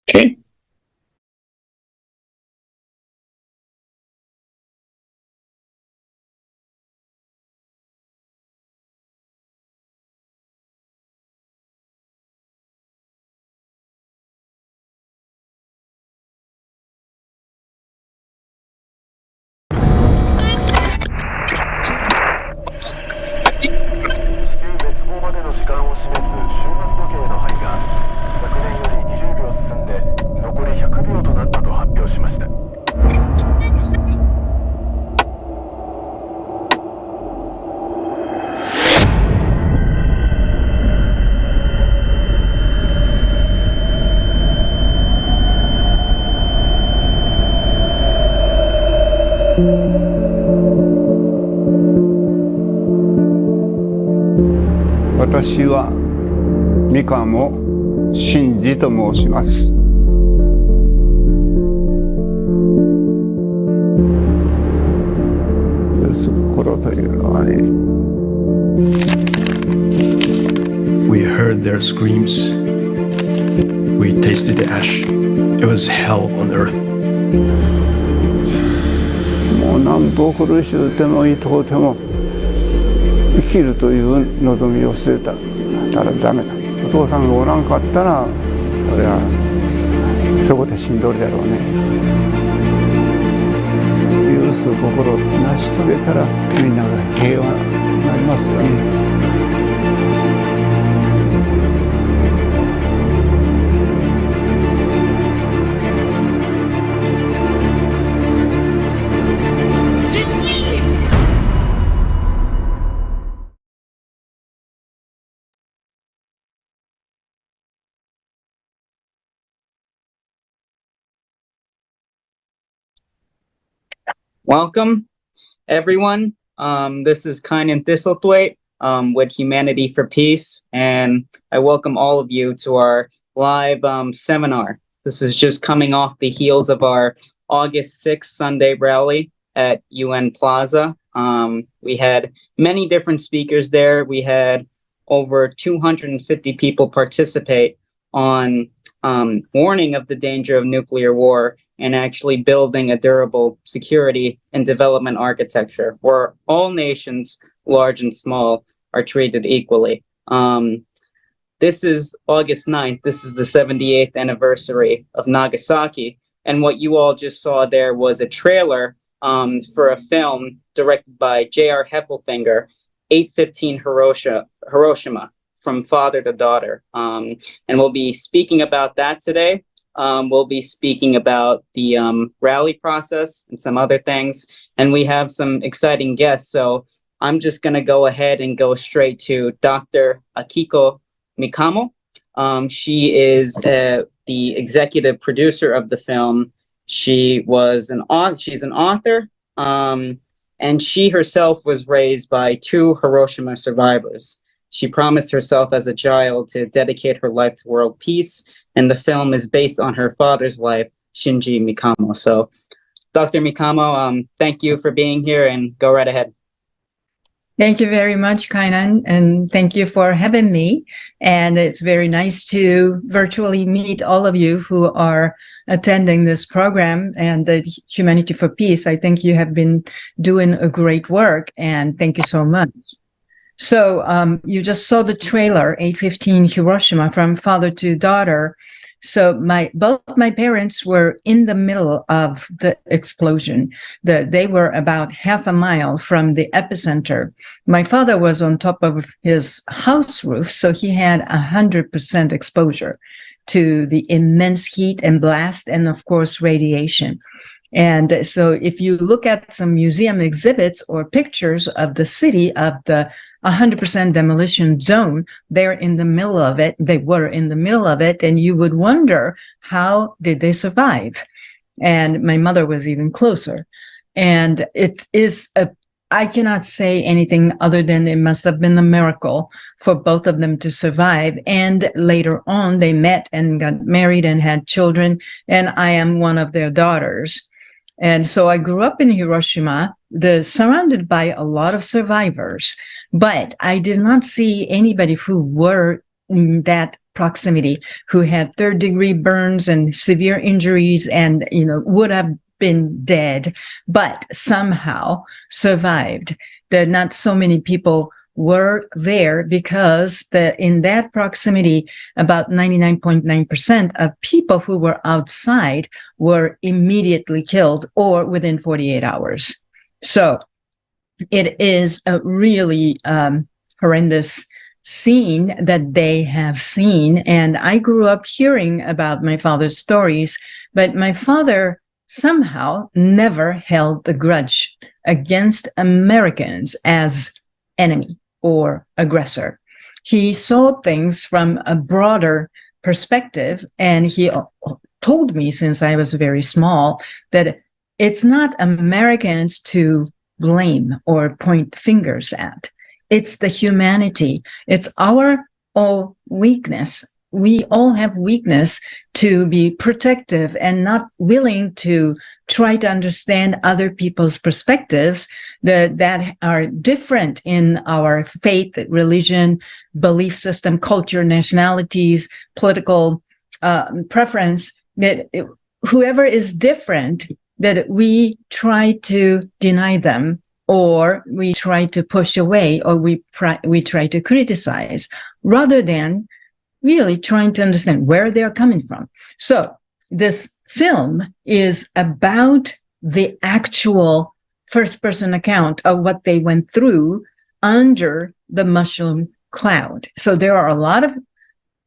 Okay.私はMikamo真治と申します。心というのはね。We heard their screams. We tasted the ash. It was hell on earth. もう何歩苦しゅうても痛うても生きるという望みを捨てたらダメだ。お父さんがおらんかったら俺はそこで死んどるやろうね。許す心を成し遂げたらみんなが平和になりますよね。Welcome, everyone. This is Kynan Thistlethwaite with Humanity for Peace, and I welcome all of you to our live seminar. This is just coming off the heels of our August 6th Sunday rally at UN Plaza. We had many different speakers there. We had over 250 people participate on warning of the danger of nuclear war and actually building a durable security and development architecture where all nations, large and small, are treated equally. This is August 9th. This is the 78th anniversary of Nagasaki. And what you all just saw there was a trailer for a film directed by J.R. Heffelfinger, 815 Hiroshima, From Father to Daughter. And we'll be speaking about that today. We'll be speaking about the rally process and some other things. And we have some exciting guests. So I'm just going to go ahead and go straight to Dr. Akiko Mikamo. She is the executive producer of the film. She's an author, and she herself was raised by two Hiroshima survivors. She promised herself as a child to dedicate her life to world peace, and the film is based on her father's life, Shinji Mikamo. So, Dr. Mikamo, thank you for being here, and go right ahead. Thank you very much, Kynan, and thank you for having me. And it's very nice to virtually meet all of you who are attending this program and the Humanity for Peace. I think you have been doing a great work, and thank you so much. So you just saw the trailer, 815 Hiroshima, From Father to Daughter. So both my parents were in the middle of the explosion. They were about half a mile from the epicenter. My father was on top of his house roof, so he had 100% exposure to the immense heat and blast and, of course, radiation. And so if you look at some museum exhibits or pictures of the city of the 100% demolition zone, they're in the middle of it. They were in the middle of it. And you would wonder, how did they survive? And my mother was even closer. And I cannot say anything other than it must have been a miracle for both of them to survive. And later on, they met and got married and had children. And I am one of their daughters. And so I grew up in Hiroshima, surrounded by a lot of survivors, but I did not see anybody who were that proximity who had third-degree burns and severe injuries and, would have been dead, but somehow survived. That not so many people were there because in that proximity, about 99.9% of people who were outside were immediately killed or within 48 hours. So it is a really horrendous scene that they have seen. And I grew up hearing about my father's stories, but my father somehow never held the grudge against Americans as enemy or aggressor. He saw things from a broader perspective, and he told me since I was very small that it's not Americans to blame or point fingers at. It's the humanity. It's our all weakness. We all have weakness to be protective and not willing to try to understand other people's perspectives that are different in our faith, religion, belief system, culture, nationalities, political preference, that whoever is different, that we try to deny them, or we try to push away, or we try to criticize, rather than really trying to understand where they're coming from. So this film is about the actual first-person account of what they went through under the mushroom cloud. So there are a lot of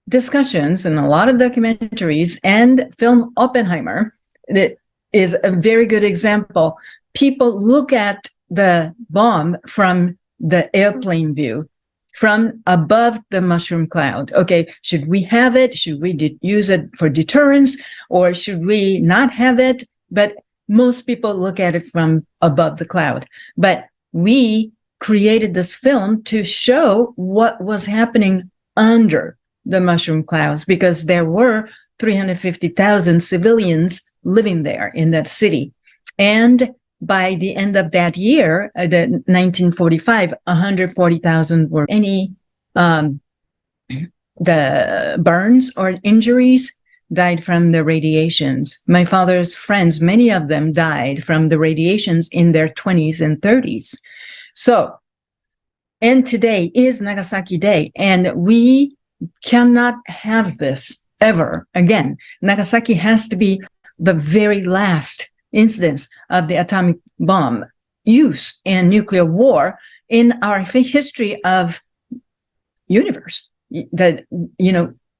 discussions and a lot of documentaries, and film Oppenheimer that is a very good example. People look at the bomb from the airplane view, from above the mushroom cloud. Okay, should we have it? Should we use it for deterrence, or should we not have it? But most people look at it from above the cloud. But we created this film to show what was happening under the mushroom clouds, because there were 350,000 civilians living there in that city. And by the end of that year, the 1945, 140,000 were any the burns or injuries, died from the radiations. My father's friends, many of them died from the radiations in their 20s and 30s. So, and today is Nagasaki Day, and we cannot have this ever again. Nagasaki has to be the very last incidence of the atomic bomb use and nuclear war in our history of universe. That,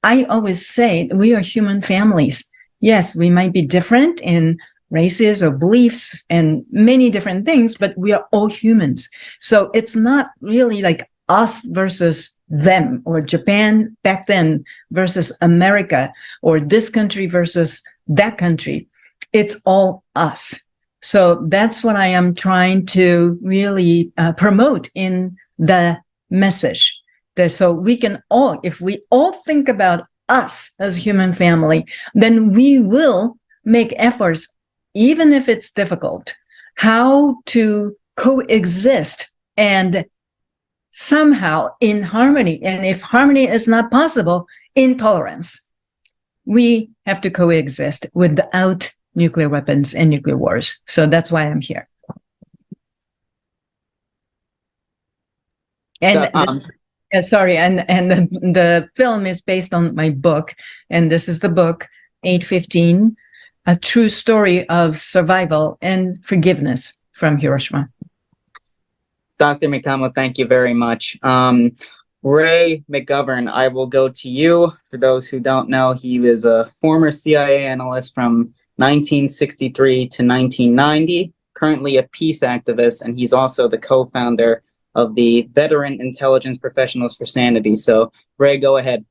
I always say we are human families. Yes, we might be different in races or beliefs and many different things, but we are all humans. So it's not really like us versus them, or Japan back then versus America, or this country versus that country. It's all us. So that's what I am trying to really promote in the message. So we can all, if we all think about us as a human family, then we will make efforts, even if it's difficult, how to coexist and somehow in harmony. And if harmony is not possible, in tolerance, we have to coexist without nuclear weapons and nuclear wars. So that's why I'm here. And sorry, and the film is based on my book, and this is the book 815, A True Story of Survival and Forgiveness from Hiroshima. Dr. Mikamo, thank you very much. Ray McGovern, I will go to you. For those who don't know, he was a former CIA analyst from 1963 to 1990, currently a peace activist, and he's also the co-founder of the Veteran Intelligence Professionals for Sanity. So, Ray, go ahead.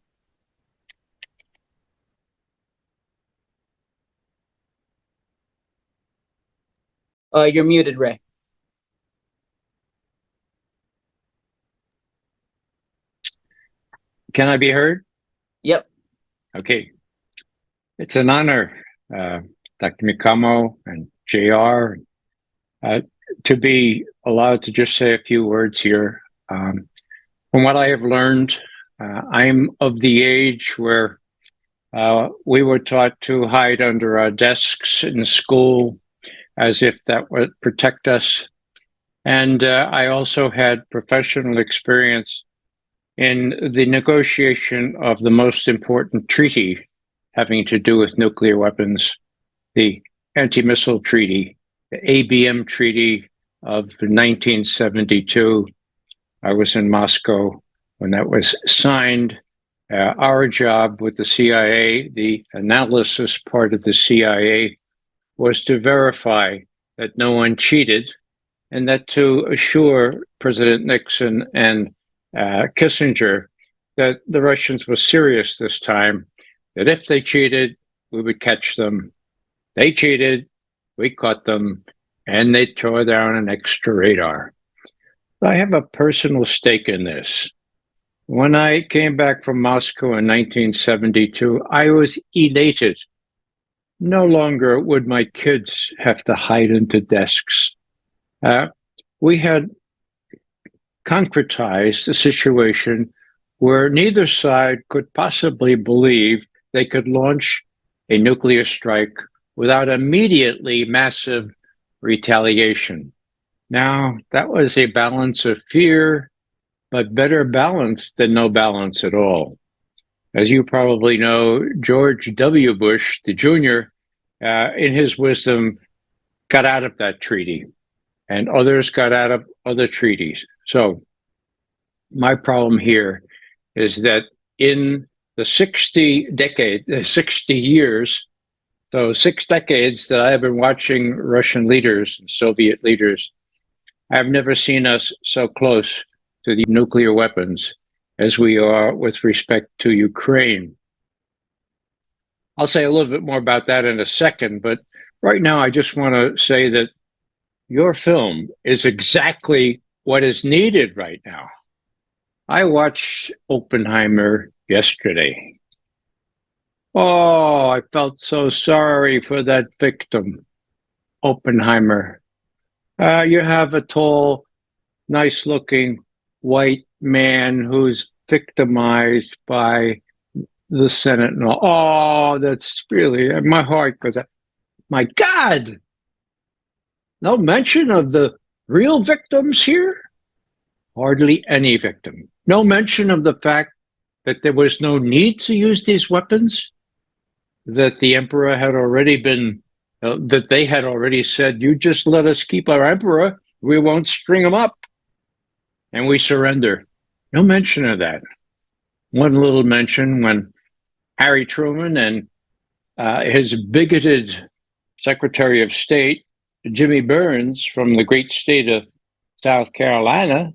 You're muted, Ray. Can I be heard? Yep. Okay. It's an honor, Dr. Mikamo and JR, to be allowed to just say a few words here. From what I have learned I'm of the age where we were taught to hide under our desks in school as if that would protect us. And I also had professional experience in the negotiation of the most important treaty having to do with nuclear weapons, the Anti-Missile Treaty, the ABM Treaty of 1972. I was in Moscow when that was signed. Our job with the CIA, the analysis part of the CIA, was to verify that no one cheated and that to assure President Nixon and Kissinger that the Russians were serious this time, that if they cheated, we would catch them. They cheated, we caught them, and they tore down an extra radar. I have a personal stake in this. When I came back from Moscow in 1972, I was elated. No longer would my kids have to hide into desks. We had concretized the situation where neither side could possibly believe they could launch a nuclear strike without immediately massive retaliation. Now, that was a balance of fear, but better balance than no balance at all. As you probably know, George W. Bush, the Jr., in his wisdom, got out of that treaty, and others got out of other treaties. So my problem here is that in the 60 years, so 6 decades that I have been watching Russian leaders and Soviet leaders, I've never seen us so close to the nuclear weapons as we are with respect to Ukraine. I'll say a little bit more about that in a second, but right now I just want to say that your film is exactly what is needed right now. I watched Oppenheimer yesterday. Oh, I felt so sorry for that victim, Oppenheimer. You have a tall, nice-looking white man who's victimized by the Senate. And all. Oh, that's really, my heart goes out. My God! No mention of the real victims here? Hardly any victim. No mention of the fact that there was no need to use these weapons, that the emperor had already been, that they had already said, you just let us keep our emperor, we won't string him up, and we surrender. No mention of that. One little mention when Harry Truman and his bigoted Secretary of State, Jimmy Burns, from the great state of South Carolina,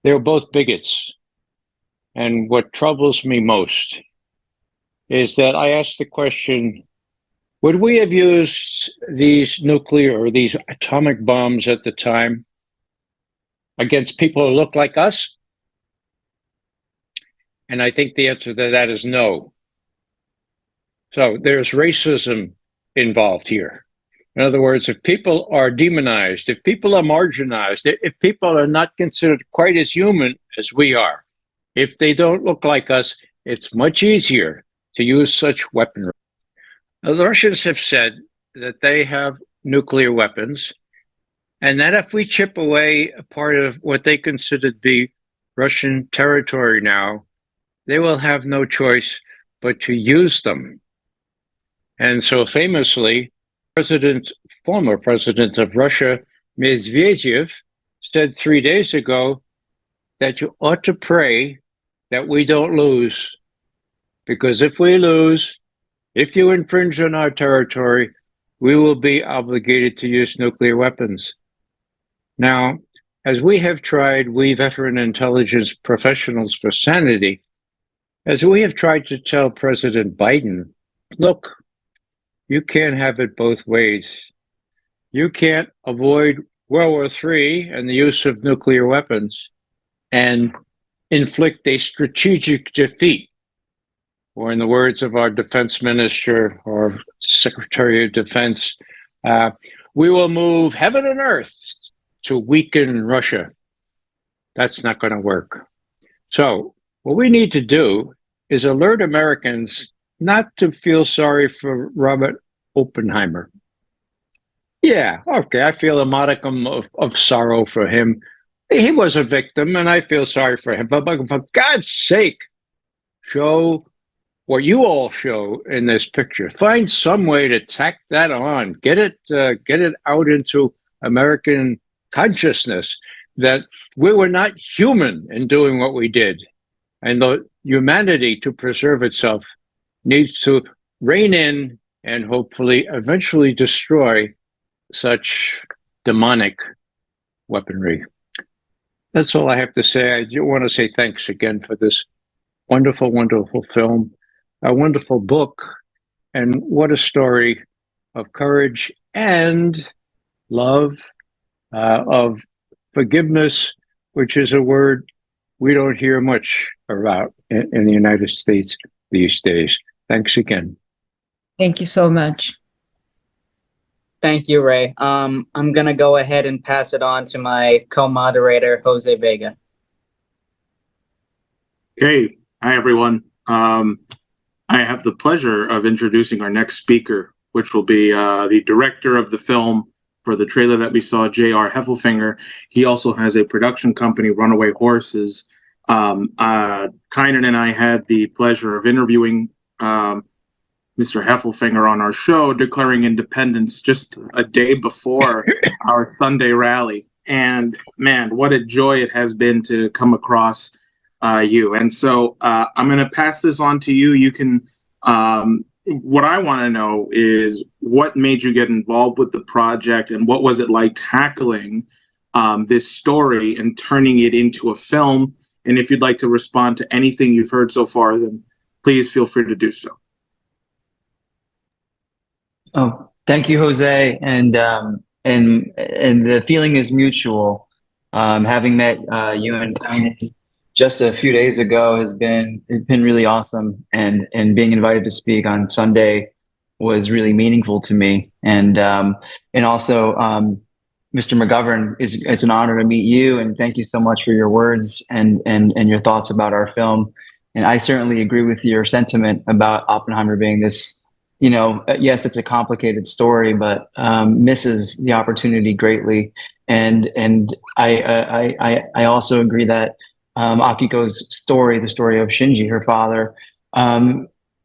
they were both bigots. And what troubles me most is that I asked the question, would we have used these nuclear or these atomic bombs at the time against people who look like us? And I think the answer to that is no. So there's racism involved here. In other words, if people are demonized, if people are marginalized, if people are not considered quite as human as we are, if they don't look like us, it's much easier to use such weaponry. Now, the Russians have said that they have nuclear weapons, and that if we chip away a part of what they consider to be Russian territory now, they will have no choice but to use them. And so famously, former president of Russia, Medvedev, said 3 days ago that you ought to pray that we don't lose. Because if we lose, if you infringe on our territory, we will be obligated to use nuclear weapons. Now, as we have tried, we veteran intelligence professionals for sanity, as we have tried to tell President Biden, look, you can't have it both ways. You can't avoid World War III and the use of nuclear weapons and inflict a strategic defeat. Or in the words of our defense minister or Secretary of Defense, we will move heaven and earth to weaken Russia. That's not going to work. So What we need to do is alert Americans not to feel sorry for Robert Oppenheimer. Yeah, okay, I feel a modicum of sorrow for him. He was a victim, and I feel sorry for him. But for God's sake, show what you all show in this picture. Find some way to tack that on. Get it out into American consciousness that we were not human in doing what we did, and the humanity, to preserve itself, needs to rein in and hopefully eventually destroy such demonic weaponry. That's all I have to say. I do want to say thanks again for this wonderful, wonderful film, a wonderful book, and what a story of courage and love, of forgiveness, which is a word we don't hear much about in the United States these days. Thanks again. Thank you so much. Thank you, Ray. I'm gonna go ahead and pass it on to my co-moderator, Jose Vega. Hey, hi everyone. I have the pleasure of introducing our next speaker, which will be the director of the film for the trailer that we saw, J.R. Heffelfinger. He also has a production company, Runaway Horses. Kynan and I had the pleasure of interviewing Mr. Heffelfinger on our show, declaring independence just a day before our Sunday rally. And man, what a joy it has been to come across you. And so I'm going to pass this on to you. You can, what I want to know is what made you get involved with the project, and what was it like tackling this story and turning it into a film? And if you'd like to respond to anything you've heard so far, then please feel free to do so. Oh, thank you, Jose. And the feeling is mutual. Having met you and Kynan just a few days ago it's been really awesome, and being invited to speak on Sunday was really meaningful to me. And also Mr. McGovern, it's an honor to meet you, and thank you so much for your words and your thoughts about our film. And I certainly agree with your sentiment about Oppenheimer being this, yes, it's a complicated story, but misses the opportunity greatly. And I also agree that Akiko's story, the story of Shinji, her father,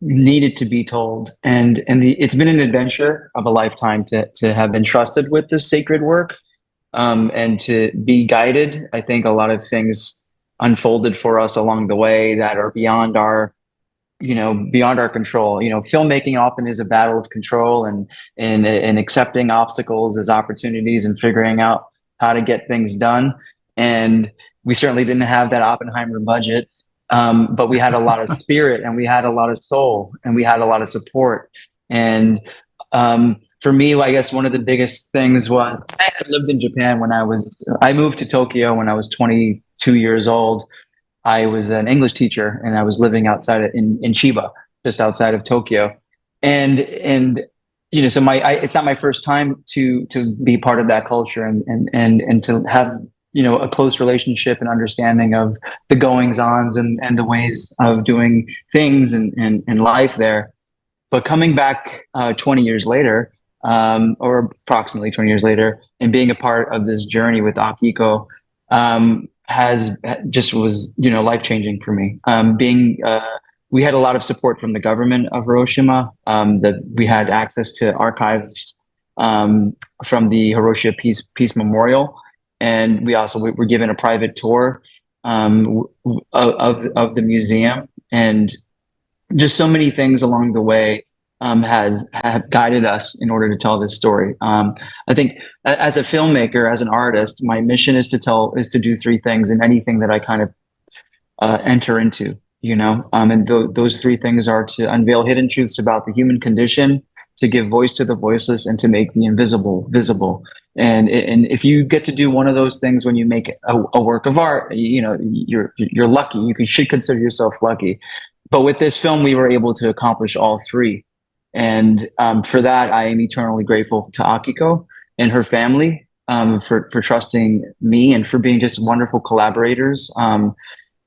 needed to be told. And it's been an adventure of a lifetime to have been trusted with this sacred work, and to be guided. I think a lot of things unfolded for us along the way that are beyond our control. Filmmaking often is a battle of control, and accepting obstacles as opportunities and figuring out how to get things done. And we certainly didn't have that Oppenheimer budget, but we had a lot of spirit, and we had a lot of soul, and we had a lot of support. And for me, I guess one of the biggest things was I had lived in Japan I moved to Tokyo when I was 22 years old. I was an English teacher, and I was living outside in Chiba, just outside of Tokyo. And so it's not my first time to be part of that culture, and to have a close relationship and understanding of the goings-ons and the ways of doing things in life there. But coming back 20 years later, or approximately 20 years later, and being a part of this journey with Akiko, was life-changing for me. We had a lot of support from the government of Hiroshima, that we had access to archives from the Hiroshima Peace Memorial. And we also were given a private tour of the museum, and just so many things along the way have guided us in order to tell this story. I think as a filmmaker, as an artist, my mission is to do three things in anything that I kind of enter into. And those three things are to unveil hidden truths about the human condition, to give voice to the voiceless, and to make the invisible visible. And if you get to do one of those things when you make a work of art, you're lucky. You should consider yourself lucky. But with this film, we were able to accomplish all three. And for that, I am eternally grateful to Akiko and her family for trusting me, and for being just wonderful collaborators.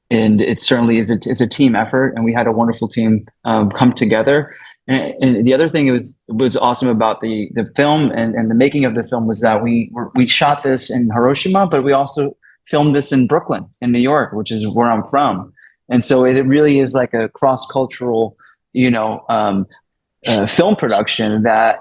it certainly is it's a team effort, and we had a wonderful team come together. And the other thing was awesome about the film and the making of the film was that we shot this in Hiroshima, but we also filmed this in Brooklyn, in New York, which is where I'm from. And so it really is like a cross-cultural, film production that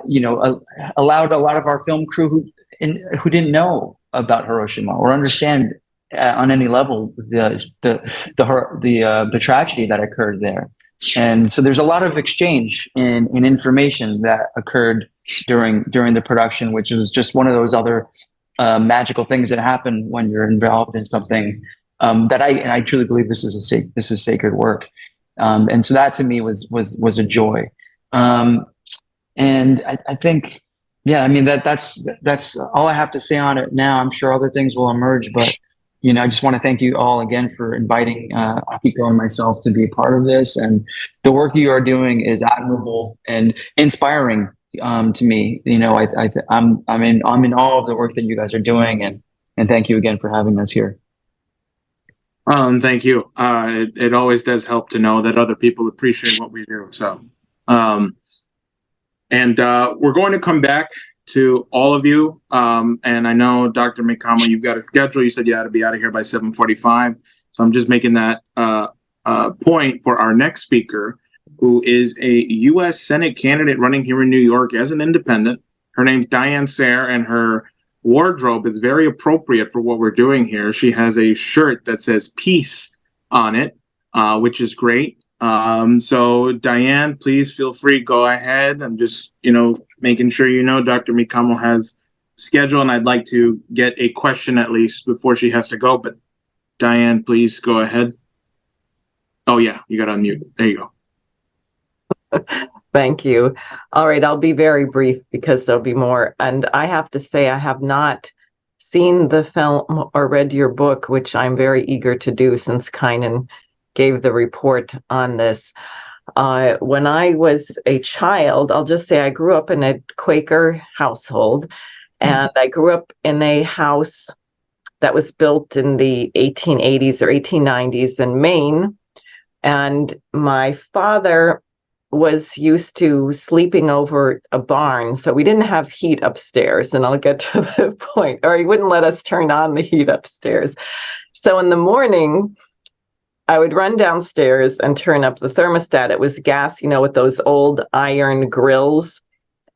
allowed a lot of our film crew who didn't know about Hiroshima or understand on any level the tragedy that occurred there. And so there's a lot of exchange in information that occurred during the production, which was just one of those other magical things that happen when you're involved in something that I truly believe this is sacred work. And so that to me was a joy. And I think, yeah, I mean, that's all I have to say on it now. I'm sure other things will emerge, but I just want to thank you all again for inviting Akiko and myself to be a part of this. And the work you are doing is admirable and inspiring to me. I'm in awe of the work that you guys are doing, and thank you again for having us here. Thank you. It always does help to know that other people appreciate what we do. So, and we're going to come back to all of you. And I know, Dr. Mikamo, you've got a schedule. You said you had to be out of here by 7:45. So I'm just making that point for our next speaker, who is a U.S. Senate candidate running here in New York as an independent. Her name's Diane Sare, and her wardrobe is very appropriate for what we're doing here. She has a shirt that says peace on it, which is great. So Diane, please feel free, go ahead. I'm just, making sure Dr. Mikamo has schedule, and I'd like to get a question at least before she has to go. But Diane, please go ahead. Oh yeah, you got to unmute. There you go. Thank you. All right, I'll be very brief because there'll be more. And I have to say, I have not seen the film or read your book, which I'm very eager to do since Kynan gave the report on this. When I was a child, I'll just say I grew up in a Quaker household, and I grew up in a house that was built in the 1880s or 1890s in Maine. And my father was used to sleeping over a barn, so we didn't have heat upstairs, and I'll get to the point, or he wouldn't let us turn on the heat upstairs. So in the morning, I would run downstairs and turn up the thermostat. It was gas, with those old iron grills,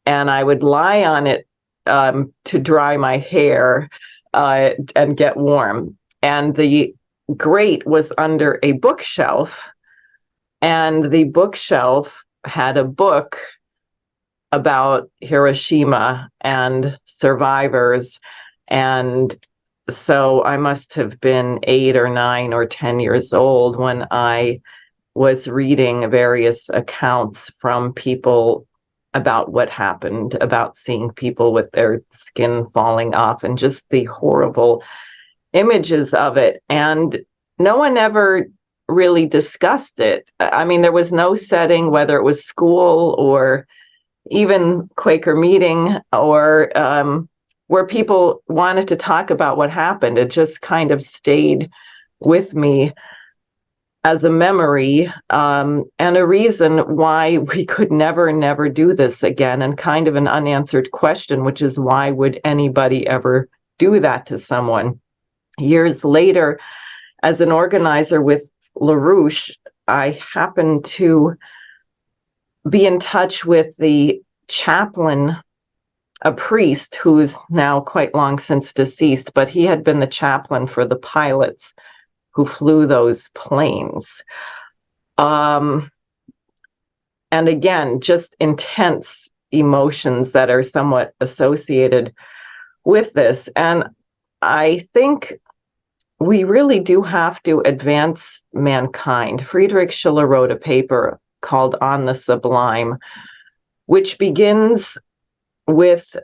and I would lie on it to dry my hair and get warm. And the grate was under a bookshelf, and the bookshelf had a book about Hiroshima and survivors. And so I must have been 8 or 9 or 10 years old when I was reading various accounts from people about what happened, about seeing people with their skin falling off and just the horrible images of it. And no one ever really discussed it. I mean, there was no setting, whether it was school or even Quaker meeting or where people wanted to talk about what happened. It just kind of stayed with me as a memory and a reason why we could never do this again, and kind of an unanswered question, which is why would anybody ever do that to someone? Years later, as an organizer with LaRouche, I happened to be in touch with the chaplain, a priest who's now quite long since deceased, but he had been the chaplain for the pilots who flew those planes. And again, just intense emotions that are somewhat associated with this. And I think we really do have to advance mankind. Friedrich Schiller wrote a paper called On the Sublime, which begins with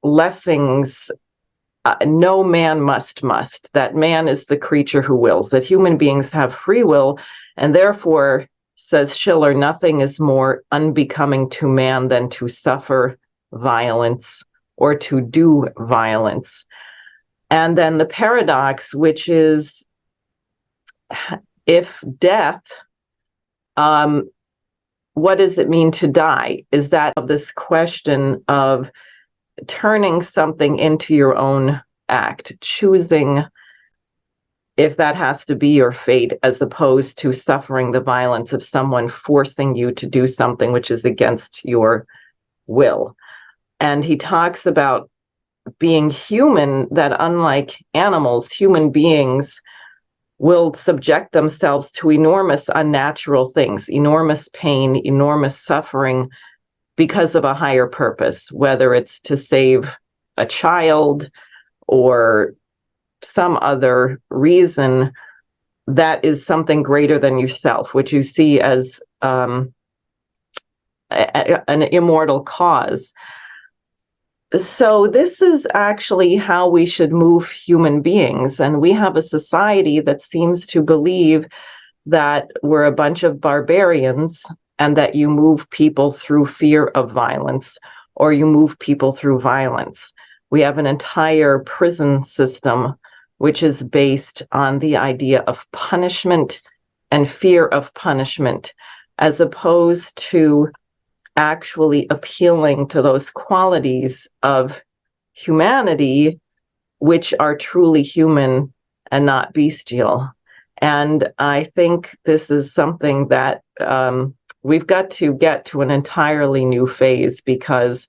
Lessing's no man must, that man is the creature who wills, that human beings have free will, and therefore, says Schiller, nothing is more unbecoming to man than to suffer violence or to do violence. And then the paradox, which is if death, what does it mean to die? Is that of this question of turning something into your own act, choosing if that has to be your fate, as opposed to suffering the violence of someone forcing you to do something which is against your will. And he talks about being human, that unlike animals, human beings will subject themselves to enormous unnatural things, enormous pain, enormous suffering, because of a higher purpose, whether it's to save a child or some other reason that is something greater than yourself, which you see as an immortal cause. So this is actually how we should move human beings. And we have a society that seems to believe that we're a bunch of barbarians and that you move people through fear of violence, or you move people through violence. We have an entire prison system which is based on the idea of punishment and fear of punishment, as opposed to actually appealing to those qualities of humanity which are truly human and not bestial. And I think this is something that we've got to get to an entirely new phase, because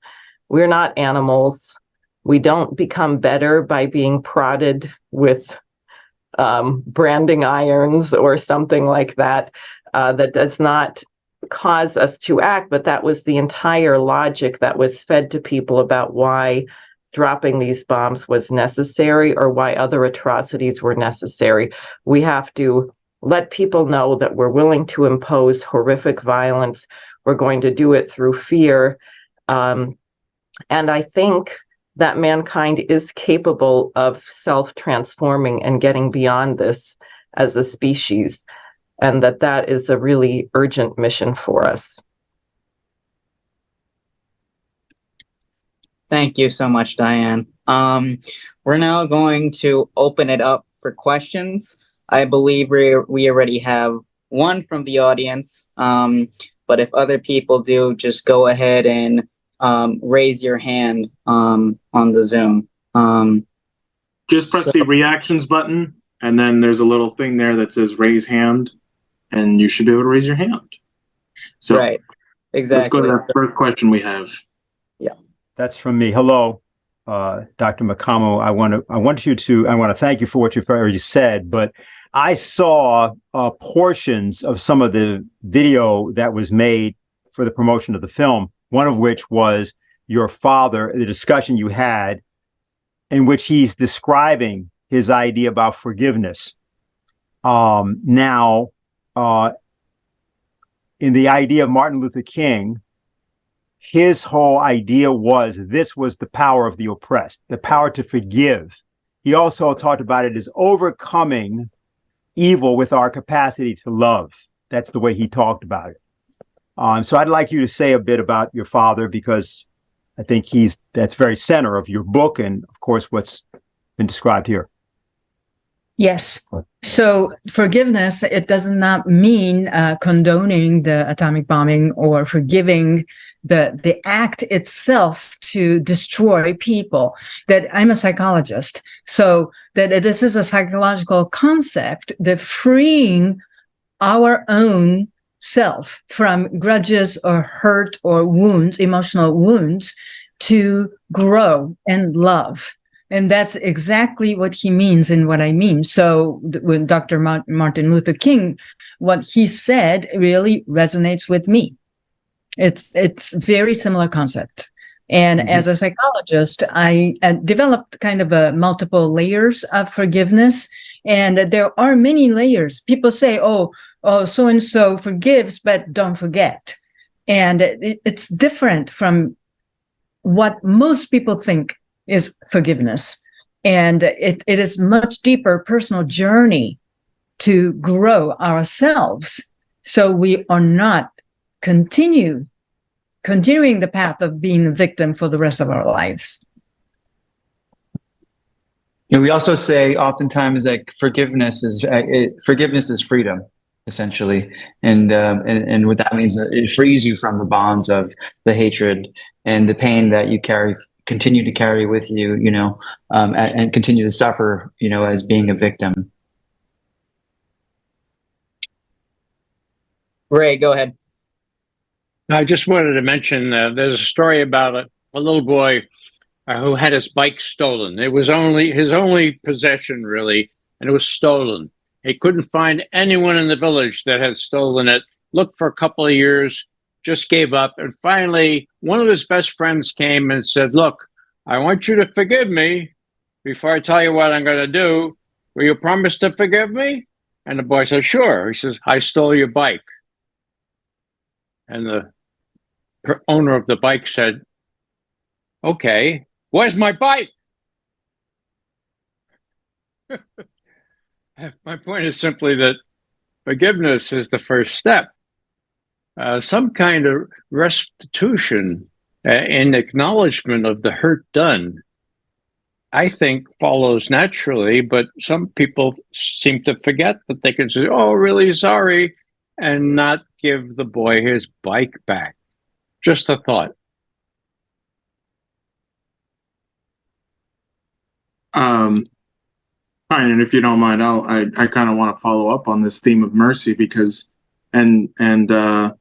we're not animals. We don't become better by being prodded with branding irons or something like that. That does not cause us to act, but that was the entire logic that was fed to people about why dropping these bombs was necessary, or why other atrocities were necessary. We have to let people know that we're willing to impose horrific violence. We're going to do it through fear. And I think that mankind is capable of self-transforming and getting beyond this as a species, and that is a really urgent mission for us. Thank you so much, Diane. We're now going to open it up for questions. I believe we already have one from the audience, but if other people do, just go ahead and raise your hand on the Zoom. Just press the reactions button, and then there's a little thing there that says raise hand, and you should be able to raise your hand. So right, exactly. Let's go to that first question we have. Yeah, that's from me. Hello, Dr. Mikamo. I want to thank you for what you've already said, but I saw portions of some of the video that was made for the promotion of the film, one of which was your father, the discussion you had, in which he's describing his idea about forgiveness. In the idea of Martin Luther King, his whole idea was this was the power of the oppressed, the power to forgive. He also talked about it as overcoming evil with our capacity to love. That's the way he talked about it. So I'd like you to say a bit about your father, because I think that's very center of your book and, of course, what's been described here. Yes. So forgiveness, it does not mean condoning the atomic bombing or forgiving the act itself to destroy people. That I'm a psychologist, so that this is a psychological concept that freeing our own self from grudges or hurt or wounds, emotional wounds, to grow and love. And that's exactly what he means and what I mean. So when Dr. Martin Luther King, what he said really resonates with me. It's very similar concept. And as a psychologist, I developed kind of a multiple layers of forgiveness. And there are many layers. People say, oh, so-and-so forgives, but don't forget. And it's different from what most people think is forgiveness. And it is much deeper personal journey to grow ourselves, so we are not continuing the path of being a victim for the rest of our lives. we also say oftentimes that forgiveness is freedom, essentially, and what that means is that it frees you from the bonds of the hatred and the pain that you continue to carry with you, and continue to suffer, as being a victim. Ray, go ahead. I just wanted to mention there's a story about a little boy who had his bike stolen. It was his only possession, really, and it was stolen. He couldn't find anyone in the village that had stolen it. Looked for a couple of years, just gave up. And finally, one of his best friends came and said, "Look, I want you to forgive me before I tell you what I'm going to do. Will you promise to forgive me?" And the boy said, "Sure." He says, "I stole your bike." And the owner of the bike said, "Okay, where's my bike?" My point is simply that forgiveness is the first step. Some kind of restitution in acknowledgement of the hurt done, I think, follows naturally, but some people seem to forget that they can say, "Oh, really sorry," and not give the boy his bike back. Just a thought. Fine, and if you don't mind, I kind of want to follow up on this theme of mercy because, Mr.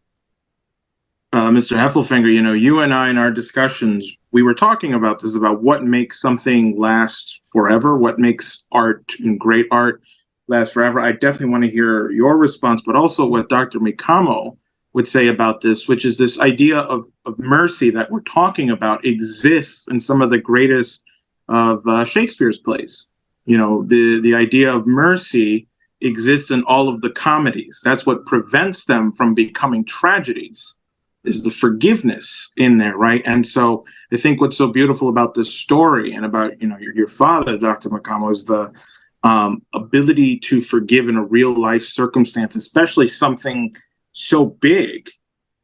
Heffelfinger, you and I in our discussions, we were talking about this, about what makes something last forever, what makes art and great art last forever. I definitely want to hear your response, but also what Dr. Mikamo would say about this, which is this idea of mercy that we're talking about exists in some of the greatest of Shakespeare's plays. The idea of mercy exists in all of the comedies. That's what prevents them from becoming tragedies, is the forgiveness in there, right? And so I think what's so beautiful about this story and about your father, Dr. Mikamo, is the ability to forgive in a real life circumstance, especially something so big,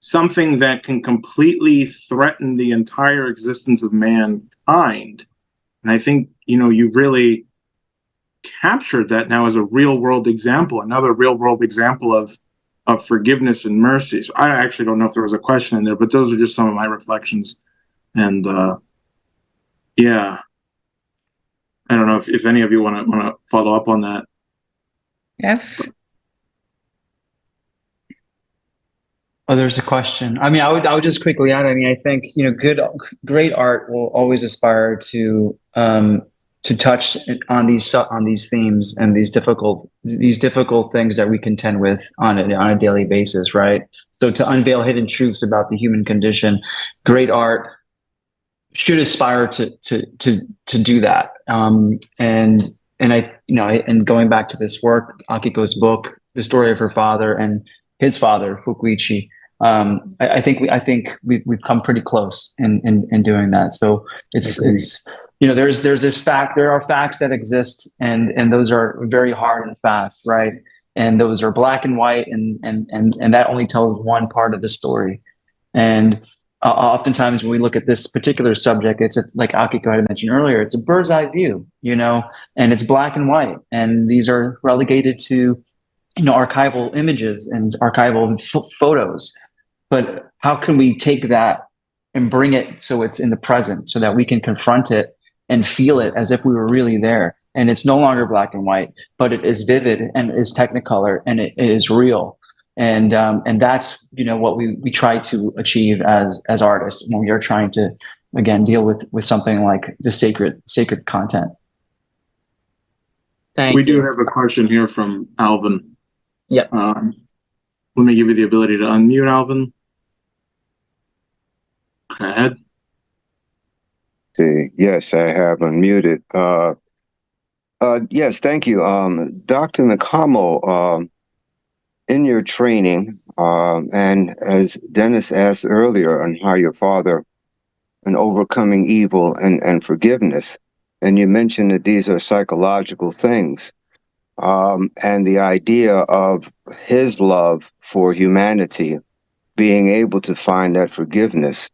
something that can completely threaten the entire existence of mankind. And I think you really captured that now as a real world example, another real world example of forgiveness and mercy. So I actually don't know if there was a question in there, but those are just some of my reflections. And yeah, I don't know if any of you want to follow up on that. F. Oh, there's a question. I mean, I would just quickly add. I mean, I think great art will always aspire to touch on these themes and these difficult things that we contend with on a daily basis, right? So to unveil hidden truths about the human condition, great art should aspire to do that. And going back to this work, Akiko's book, the story of her father and his father, Fukuichi. I think we've come pretty close in doing that. So it's there's this fact. There are facts that exist, and those are very hard and fast, right? And those are black and white, and that only tells one part of the story. And oftentimes when we look at this particular subject, it's like Akiko had mentioned earlier, it's a bird's eye view, and it's black and white, and these are relegated to archival images and archival photos. But how can we take that and bring it so it's in the present, so that we can confront it and feel it as if we were really there? And it's no longer black and white, but it is vivid and is technicolor, and it is real. And that's what we try to achieve as artists when we are trying to, again, deal with something like the sacred content. Thank you. We do have a question here from Alvin. Yep. Let me give you the ability to unmute, Alvin. Go ahead. See, yes, I have unmuted. Yes, thank you. Dr. Mikamo, in your training, and as Dennis asked earlier on how your father and overcoming evil and forgiveness, and you mentioned that these are psychological things, and the idea of his love for humanity, being able to find that forgiveness.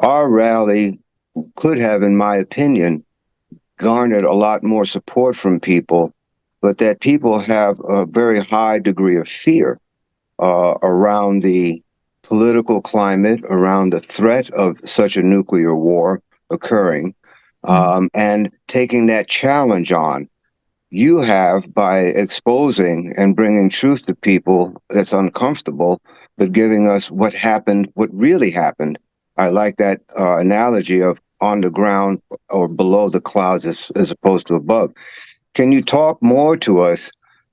Our rally could have, in my opinion, garnered a lot more support from people, but that people have a very high degree of fear around the political climate, around the threat of such a nuclear war occurring, and taking that challenge on. You have, by exposing and bringing truth to people that's uncomfortable, but giving us what happened, what really happened. I like that analogy of on the ground or below the clouds as opposed to above. Can you talk more to us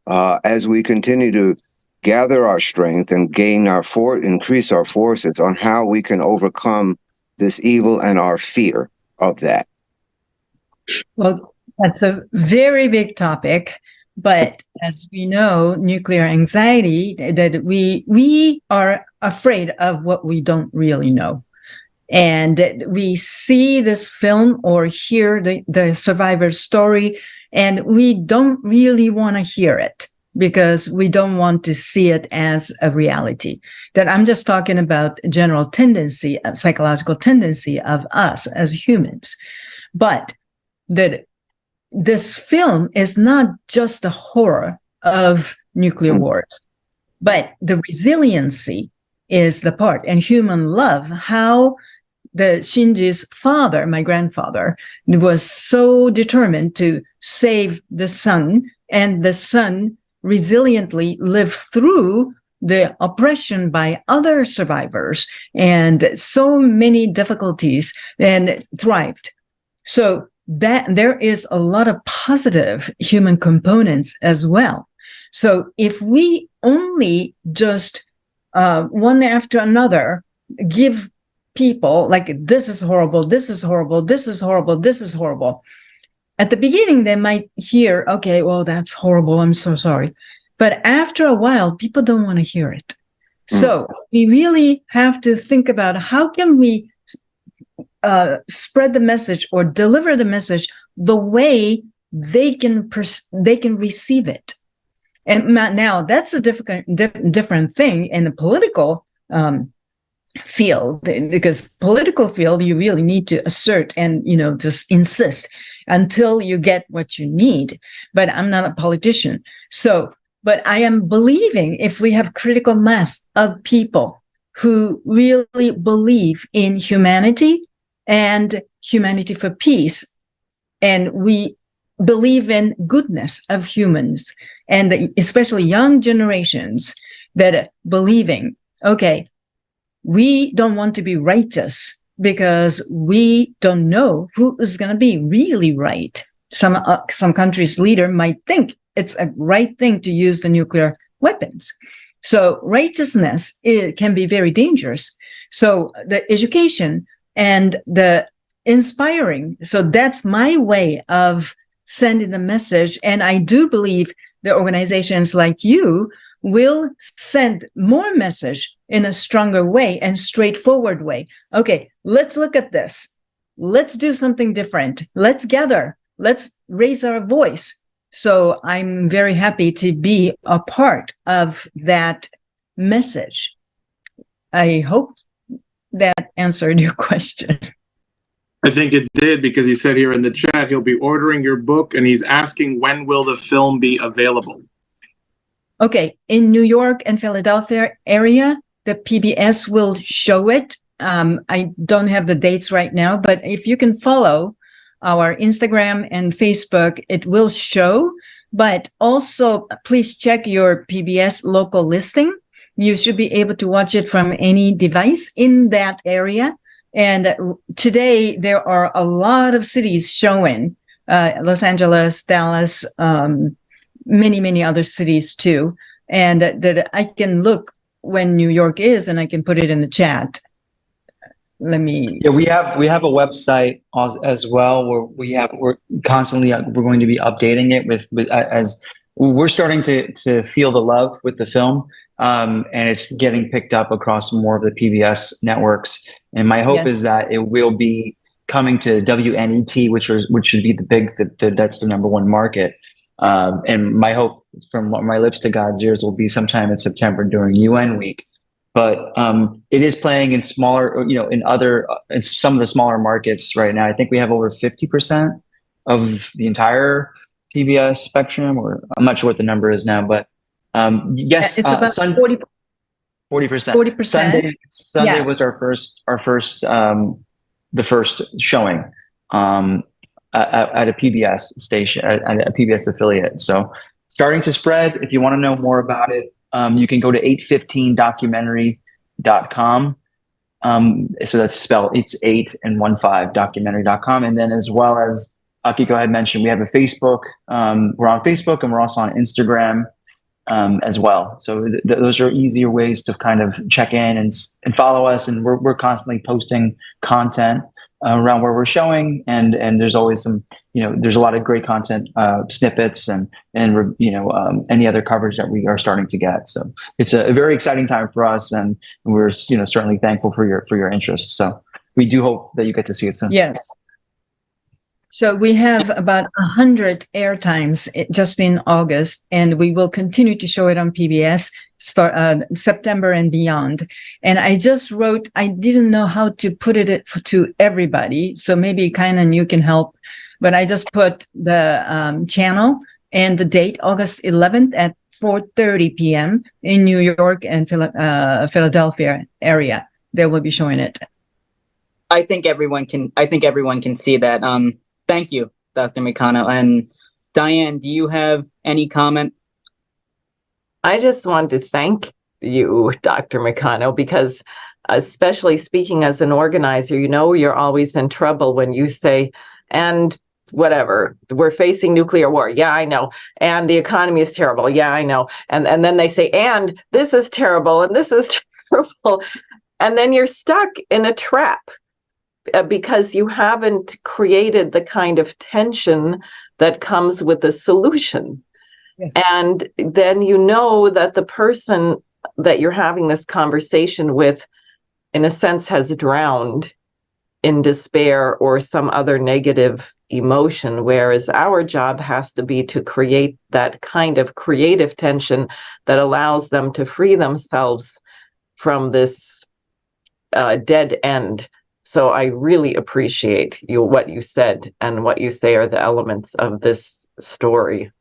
as we continue to gather our strength and increase our forces on how we can overcome this evil and our fear of that? Well, that's a very big topic, but as we know, nuclear anxiety, that we are afraid of what we don't really know. And we see this film or hear the survivor's story, and we don't really want to hear it because we don't want to see it as a reality. That I'm just talking about general tendency, psychological tendency of us as humans. But that this film is not just the horror of nuclear wars, but the resiliency is the part, and human love, how the Shinji's father, my grandfather, was so determined to save the son, and the son resiliently lived through the oppression by other survivors and so many difficulties and thrived. So that there is a lot of positive human components as well. So if we only just one after another give people like, this is horrible, this is horrible, this is horrible, this is horrible. At the beginning, they might hear, okay, well, that's horrible, I'm so sorry. But after a while, people don't want to hear it. So we really have to think about how can we spread the message or deliver the message the way they can receive it. And now that's a different thing in the political field, because political field, you really need to assert and, just insist until you get what you need. But I'm not a politician. So, but I am believing if we have critical mass of people who really believe in humanity and humanity for peace, and we believe in goodness of humans, and especially young generations that are believing, okay, we don't want to be righteous because we don't know who is going to be really right. Some countries' leader might think it's a right thing to use the nuclear weapons. So righteousness can be very dangerous. So the education and the inspiring. So that's my way of sending the message. And I do believe the organizations like you will send more message in a stronger way and straightforward way. Okay, let's look at this. Let's do something different. Let's gather. Let's raise our voice. So I'm very happy to be a part of that message. I hope that answered your question. I think it did, because he said here in the chat he'll be ordering your book, and he's asking when will the film be available? Okay, in New York and Philadelphia area, the PBS will show it. I don't have the dates right now, but if you can follow our Instagram and Facebook, it will show. But also, please check your PBS local listing. You should be able to watch it from any device in that area. And today, there are a lot of cities showing, Los Angeles, Dallas, many, many other cities too. And that I can look when New York is, and I can put it in the chat. Let me. Yeah, we have a website as well where we're constantly we're going to be updating it with as we're starting to feel the love with the film, and it's getting picked up across more of the PBS networks. And my hope is that it will be coming to WNET, which should be that's the number one market. And my hope from my lips to God's ears will be sometime in September during UN week. But it is playing in smaller, in some of the smaller markets right now. I think we have over 50% the entire PBS spectrum, or I'm not sure what the number is now, but yes, It's about 40%. 40%. Sunday Yeah. was our first the first showing at a PBS station, at a PBS affiliate. So starting to spread. If you want to know more about it, you can go to 815documentary.com. So that's spelled, it's 8 and 15 documentary.com. And then, as well as Akiko had mentioned, we have a Facebook. We're on Facebook, and we're also on Instagram as well. So those are easier ways to kind of check in and follow us. And we're constantly posting content around where we're showing, and there's always some, there's a lot of great content, snippets and any other coverage that we are starting to get. So it's a very exciting time for us, and we're certainly thankful for your interest. So we do hope that you get to see it soon. Yes. So we have about 100 airtimes just in August, and we will continue to show it on PBS September and beyond. And I just wrote, I didn't know how to put it to everybody, so maybe Kainan, you can help. But I just put the channel and the date, August 11th at 4:30 p.m. in New York and Philadelphia area. They will be showing it. I think everyone can see that. Thank you, Dr. Mikano. And Diane, do you have any comment? I just wanted to thank you, Dr. Mikano, because especially speaking as an organizer, you're always in trouble when you say, and whatever, we're facing nuclear war. Yeah, I know. And the economy is terrible. Yeah, I know. And then they say, and this is terrible, and this is terrible. And then you're stuck in a trap. Because you haven't created the kind of tension that comes with the solution. Yes. And then that the person that you're having this conversation with, in a sense, has drowned in despair or some other negative emotion, whereas our job has to be to create that kind of creative tension that allows them to free themselves from this dead end. So I really appreciate what you said, and what you say are the elements of this story.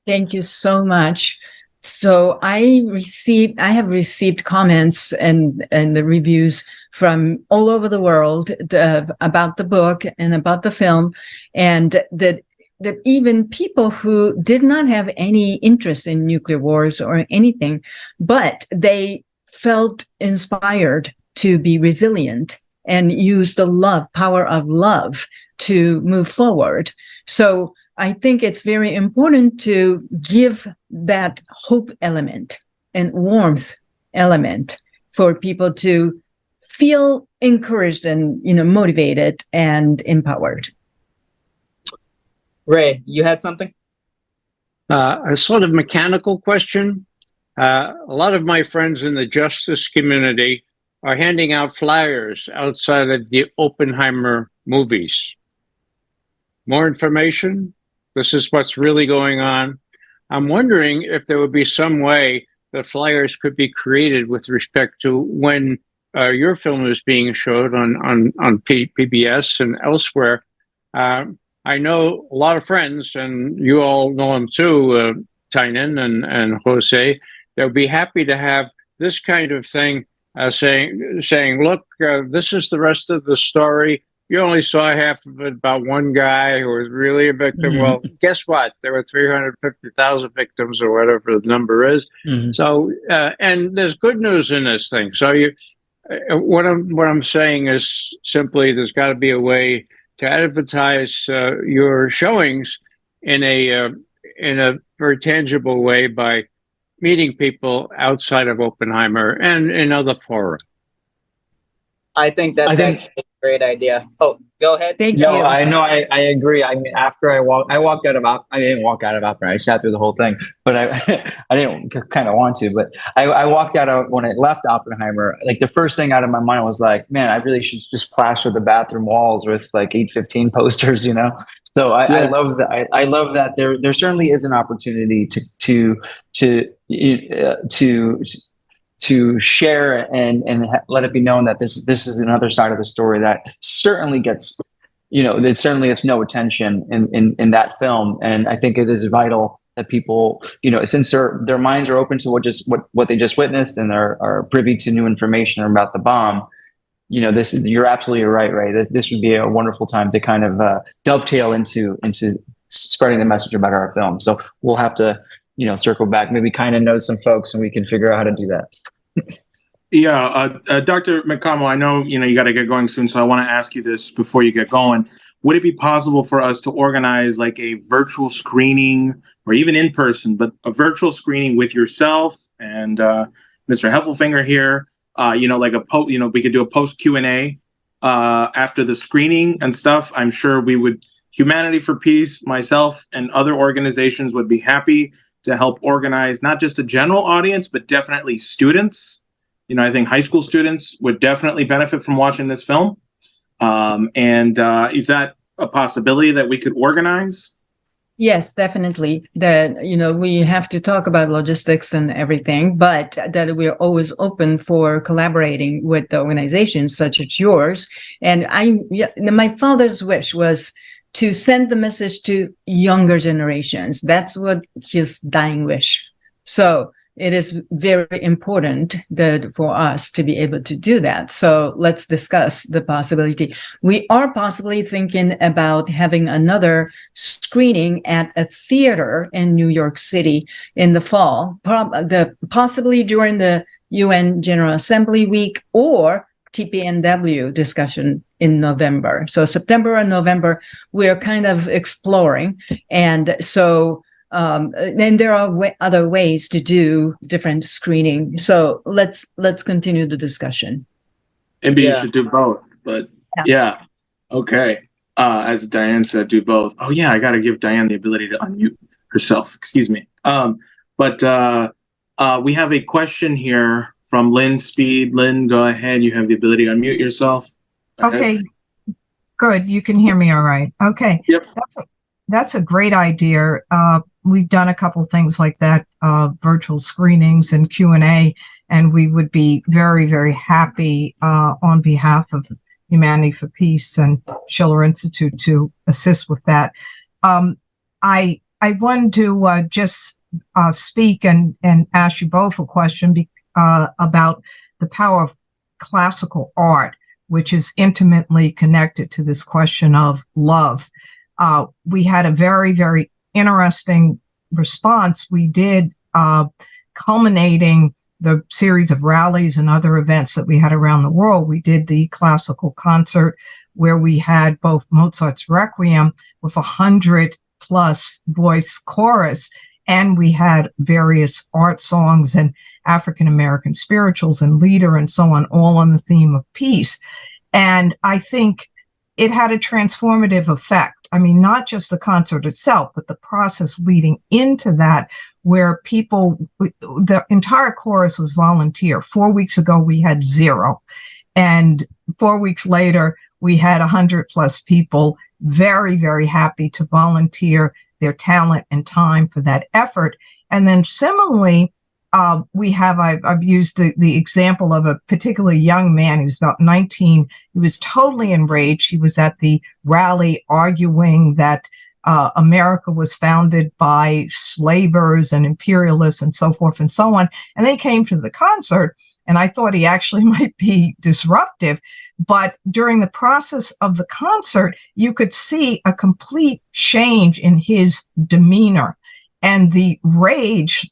Thank you so much. So I have received comments and the reviews from all over the world about the book and about the film, and that even people who did not have any interest in nuclear wars or anything, but they felt inspired to be resilient and use the power of love to move forward. So I think it's very important to give that hope element and warmth element for people to feel encouraged and, motivated and empowered. Ray, you had something? A sort of mechanical question. A lot of my friends in the justice community are handing out flyers outside of the Oppenheimer movies. More information? This is what's really going on. I'm wondering if there would be some way that flyers could be created with respect to when your film is being showed on PBS and elsewhere. I know a lot of friends, and you all know them too, Tynan and Jose. They'll be happy to have this kind of thing, saying, look, this is the rest of the story. You only saw half of it about one guy who was really a victim. Mm-hmm. Well, guess what? There were 350,000 victims, or whatever the number is. Mm-hmm. So, and there's good news in this thing. So, what I'm saying is simply, there's got to be a way to advertise your showings in a very tangible way by meeting people outside of Oppenheimer and in other fora. I think that's actually a great idea. Oh, go ahead. Thank you. I know. I agree. I mean, after I walked out of I didn't walk out of Oppenheimer. I sat through the whole thing, but I didn't kind of want to. But I walked out of, when I left Oppenheimer. Like, the first thing out of my mind was like, man, I really should just plaster the bathroom walls with like 815 posters, So I love that. I love that there certainly is an opportunity to share and let it be known that this is another side of the story that certainly gets it certainly gets no attention in that film. And I think it is vital that people, since their minds are open to what they just witnessed and are privy to new information about the bomb, you're absolutely right, Ray. This would be a wonderful time to kind of dovetail into spreading the message about our film. So we'll have to, circle back. Maybe kind of know some folks and we can figure out how to do that. Yeah, Dr. Mikamo, I know, you got to get going soon, so I want to ask you this before you get going. Would it be possible for us to organize like a virtual screening or even in person, but a virtual screening with yourself and Mr. Heffelfinger here, like we could do a post Q&A after the screening and stuff. I'm sure Humanity for Peace, myself and other organizations would be happy to help organize not just a general audience, but definitely students. I think high school students would definitely benefit from watching this film. Is that a possibility that we could organize? Yes, definitely. That, we have to talk about logistics and everything, but that we're always open for collaborating with the organizations such as yours. And my father's wish was to send the message to younger generations. That's what his dying wish. So it is very important for us to be able to do that. So let's discuss the possibility. We are possibly thinking about having another screening at a theater in New York City in the fall, possibly during the UN General Assembly week or TPNW discussion in November. So September and November, we're kind of exploring. And so then there are other ways to do different screening. So let's continue the discussion. Maybe you should do both, but yeah. Okay. As Diane said, do both. Oh yeah, I got to give Diane the ability to unmute herself. Excuse me. But we have a question here from Lynn Speed. Lynn, go ahead. You have the ability to unmute yourself. Okay. Good. You can hear me all right. Okay. Yep. That's a great idea. We've done a couple things like that, virtual screenings and Q&A, and we would be very, very happy on behalf of Humanity for Peace and Schiller Institute to assist with that. I wanted to just speak and ask you both a question about the power of classical art, which is intimately connected to this question of love. We had a very, very interesting response. We did culminating the series of rallies and other events that we had around the world. We did the classical concert where we had both Mozart's Requiem with 100+ voice chorus, and we had various art songs and African American spirituals and lieder and so on, all on the theme of peace. And I think it had a transformative effect. I mean, not just the concert itself, but the process leading into that, where the entire chorus was volunteer. 4 weeks ago, we had 0. And 4 weeks later, we had 100+ people very, very happy to volunteer their talent and time for that effort. And then similarly, I've used the example of a particularly young man. He was about 19. He was totally enraged. He was at the rally arguing that America was founded by slavers and imperialists and so forth and so on. And they came to the concert, and I thought he actually might be disruptive. But during the process of the concert, you could see a complete change in his demeanor, and the rage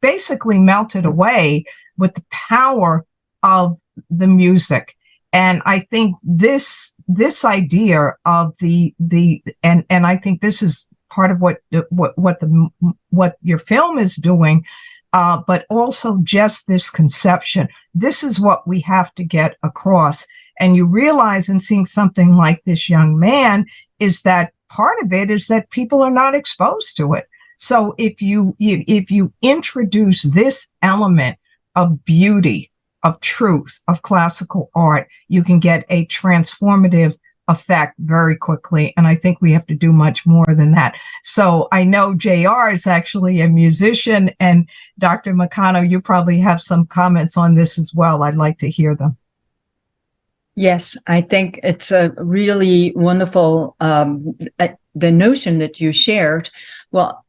basically melted away with the power of the music. And I think this idea of and I think this is part of what your film is doing, but also just this conception. This is what we have to get across. And you realize in seeing something like this young man is that part of it is that people are not exposed to it. So if you introduce this element of beauty, of truth, of classical art, you can get a transformative effect very quickly. And I think we have to do much more than that. So I know JR is actually a musician, and Dr. Mikamo, you probably have some comments on this as well. I'd like to hear them. Yes, I think it's a really wonderful the notion that you shared. Well,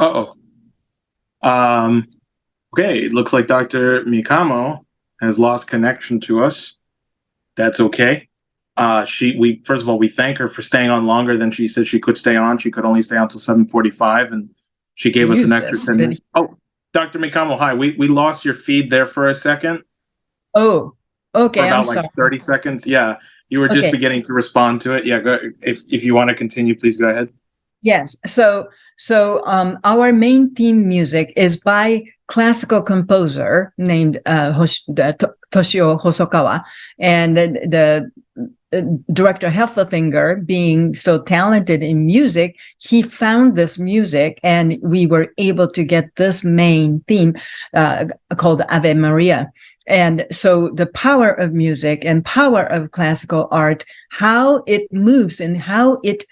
Uh-oh. Okay, it looks like Dr. Mikamo has lost connection to us. That's okay. We first of all, we thank her for staying on longer than she said she could stay on. She could only stay on till 7:45, and she gave us an extra 10 minutes. Oh, Dr. Mikamo, hi. We lost your feed there for a second. Oh, okay. For about I'm like sorry. 30 seconds. Yeah. You were just Okay. beginning to respond to it. Yeah, go, if you want to continue, please go ahead. Yes. So our main theme music is by classical composer named Toshio Hosokawa, and the director Heffelfinger, being so talented in music, he found this music, and we were able to get this main theme called Ave Maria. And so the power of music and power of classical art, how it moves and how it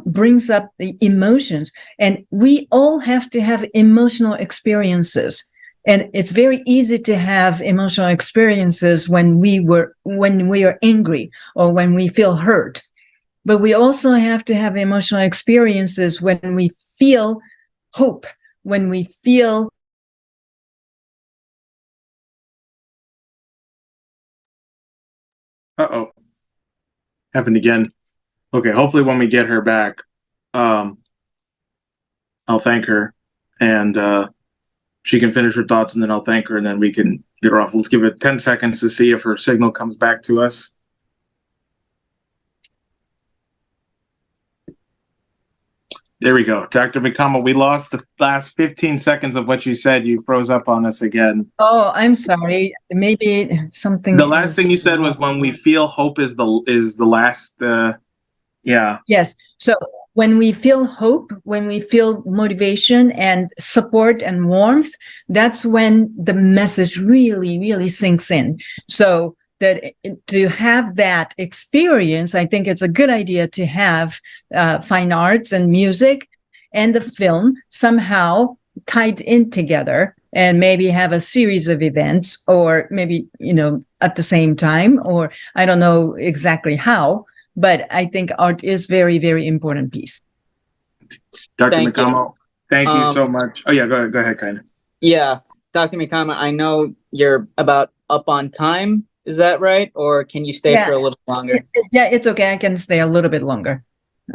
brings up the emotions. And we all have to have emotional experiences. And it's very easy to have emotional experiences when we are angry or when we feel hurt. But we also have to have emotional experiences when we feel hope, when we feel Uh-oh. Happened again. Okay, hopefully when we get her back, I'll thank her, and she can finish her thoughts, and then I'll thank her, and then we can get her off. Let's give it 10 seconds to see if her signal comes back to us. There we go. Dr. Mikamo, we lost the last 15 seconds of what you said. You froze up on us again. Oh, I'm sorry. Maybe something. The last thing you said was when we feel hope is the last. Yeah. Yes. So when we feel hope, when we feel motivation and support and warmth, that's when the message really, really sinks in. So that to have that experience, I think it's a good idea to have fine arts and music and the film somehow tied in together, and maybe have a series of events, or maybe, at the same time, or I don't know exactly how, but I think art is very, very important piece. Dr. Mikamo, thank you so much. Oh yeah, go ahead, Kaina. Yeah, Dr. Mikamo, I know you're about up on time. Is that right? Or can you stay for a little longer? Yeah, it's okay. I can stay a little bit longer.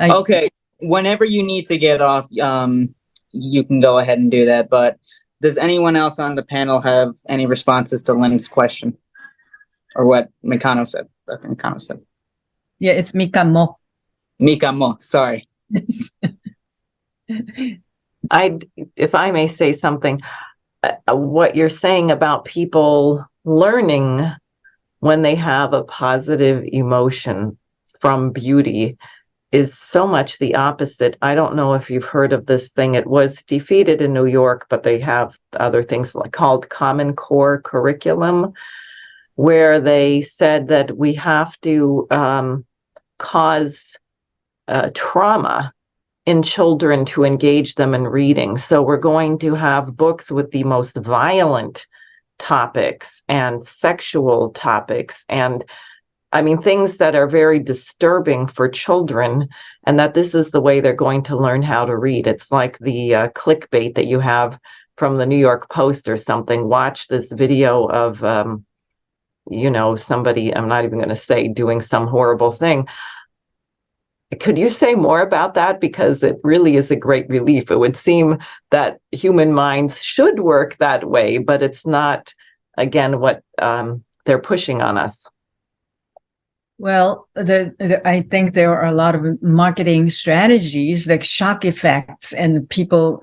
Okay. Whenever you need to get off, you can go ahead and do that. But does anyone else on the panel have any responses to Lynn's question? Or what Mikano said? Dr. Mikano said. Yeah, it's Mikamo. Mikamo, sorry. If I may say something, what you're saying about people learning when they have a positive emotion from beauty is so much the opposite. I don't know if you've heard of this thing. It was defeated in New York, but they have other things called Common Core curriculum, where they said that we have to cause trauma in children to engage them in reading. So we're going to have books with the most violent topics and sexual topics, and I mean things that are very disturbing for children, and that this is the way they're going to learn how to read. It's like the clickbait that you have from the New York Post or something. Watch this video of somebody, I'm not even going to say, doing some horrible thing. Could you say more about that? Because it really is a great relief. It would seem that human minds should work that way, but it's not, again, what they're pushing on us. Well, I think there are a lot of marketing strategies like shock effects, and people,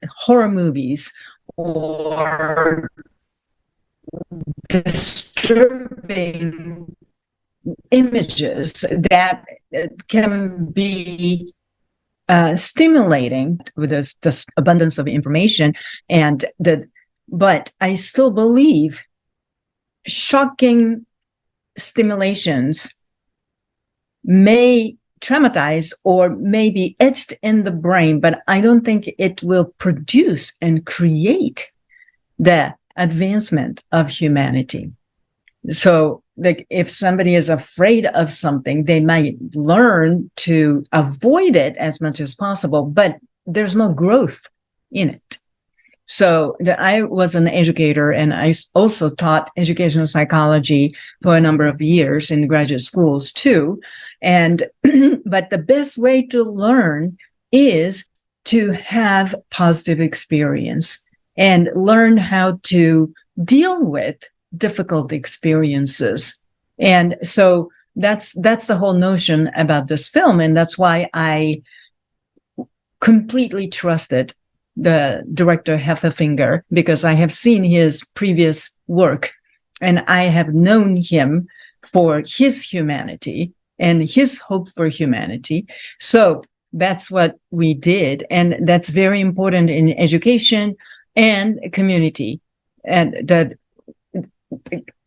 horror movies or disturbing images that can be stimulating with this abundance of information, but I still believe shocking stimulations may traumatize or may be etched in the brain, but I don't think it will produce and create the advancement of humanity. So, like, if somebody is afraid of something, they might learn to avoid it as much as possible, but there's no growth in it. So I was an educator, and I also taught educational psychology for a number of years in graduate schools too. And but the best way to learn is to have positive experience and learn how to deal with difficult experiences. And so that's the whole notion about this film, and that's why I completely trusted the director Heffelfinger, because I have seen his previous work and I have known him for his humanity and his hope for humanity. So that's what we did. And that's very important in education and community. And that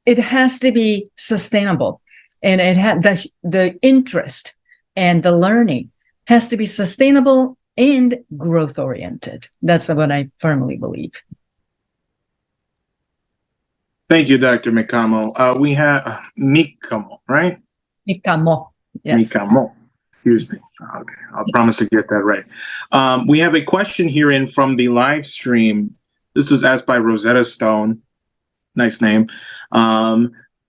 it has to be sustainable, and it had the interest and the learning has to be sustainable and growth oriented. That's what I firmly believe. Thank you, Dr. Mikamo. We have Mikamo, right? Mikamo. Yes. Mikamo. Excuse me. Okay, I'll promise to get that right. We have a question here in from the live stream. This was asked by Rosetta Stone. Nice name.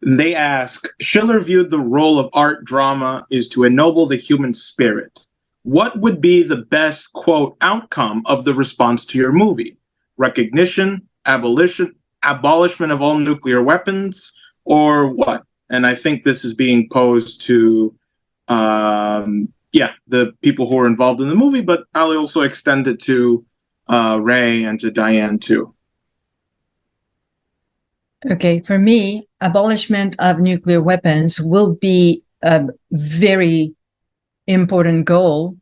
They ask, Schiller viewed the role of art drama is to ennoble the human spirit. What would be the best, quote, outcome of the response to your movie? Recognition, abolishment of all nuclear weapons, or what? And I think this is being posed to, the people who are involved in the movie, but I'll also extend it to Ray and to Diane too. Okay, for me, abolishment of nuclear weapons will be a very important goal,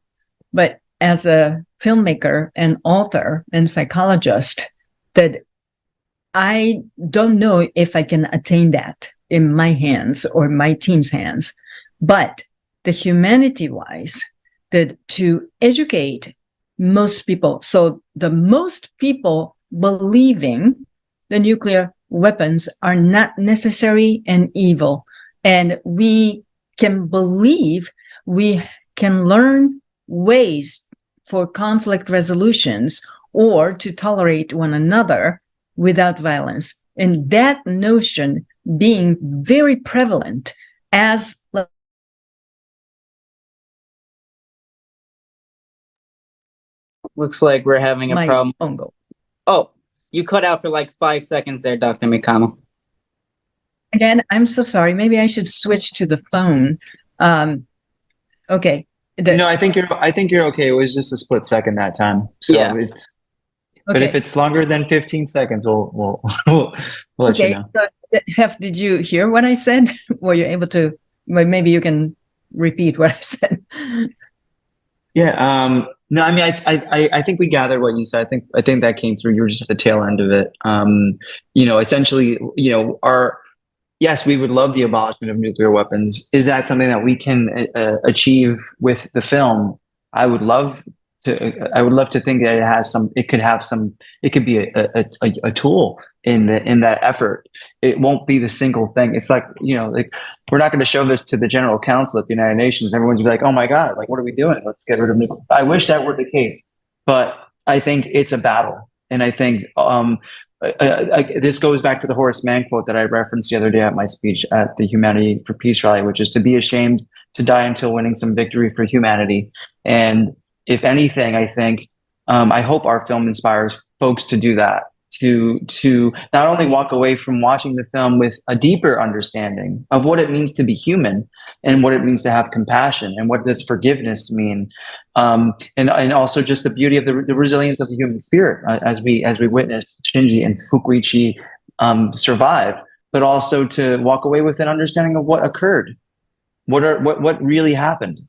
but as a filmmaker and author and psychologist, that I don't know if I can attain that in my hands or my team's hands. But the humanity-wise, that to educate most people, so the most people believing the nuclear weapons are not necessary and evil, and we can believe we can learn ways for conflict resolutions or to tolerate one another without violence. And that notion being very prevalent as Looks like we're having a problem. Oh, you cut out for like 5 seconds there, Dr. Mikamo. Again, I'm so sorry. Maybe I should switch to the phone. Okay. No, I think you're okay. It was just a split second that time. So Yeah. it's Okay. But if it's longer than 15 seconds, we'll let you know. So, Hef, did you hear what I said? Were you able to? Well, maybe you can repeat what I said. Yeah. No, I mean, I think we gathered what you said. I think that came through. You were just at the tail end of it. Essentially, yes, we would love the abolishment of nuclear weapons. Is that something that we can achieve with the film? I would love to think that it could be a tool in that effort. It won't be the single thing. It's like, we're not going to show this to the General Council at the United Nations. Everyone's gonna be like, oh my God, like, what are we doing? Let's get rid of nuclear. I wish that were the case, but I think it's a battle. And I think, this goes back to the Horace Mann quote that I referenced the other day at my speech at the Humanity for Peace rally, which is to be ashamed to die until winning some victory for humanity. And if anything, I think, I hope our film inspires folks to do that, to not only walk away from watching the film with a deeper understanding of what it means to be human and what it means to have compassion and what does forgiveness mean, and also just the beauty of the resilience of the human spirit as we witness Shinji and Fukuichi survive, but also to walk away with an understanding of what occurred, what really happened.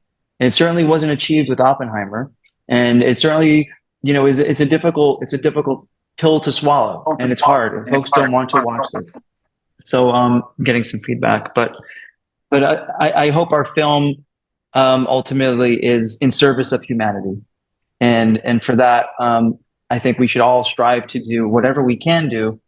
And it certainly wasn't achieved with Oppenheimer, and it certainly, it's a difficult pill to swallow, and it's hard, and folks don't want to watch this. So I'm getting some feedback, but I hope our film ultimately is in service of humanity, and for that, I think we should all strive to do whatever we can do,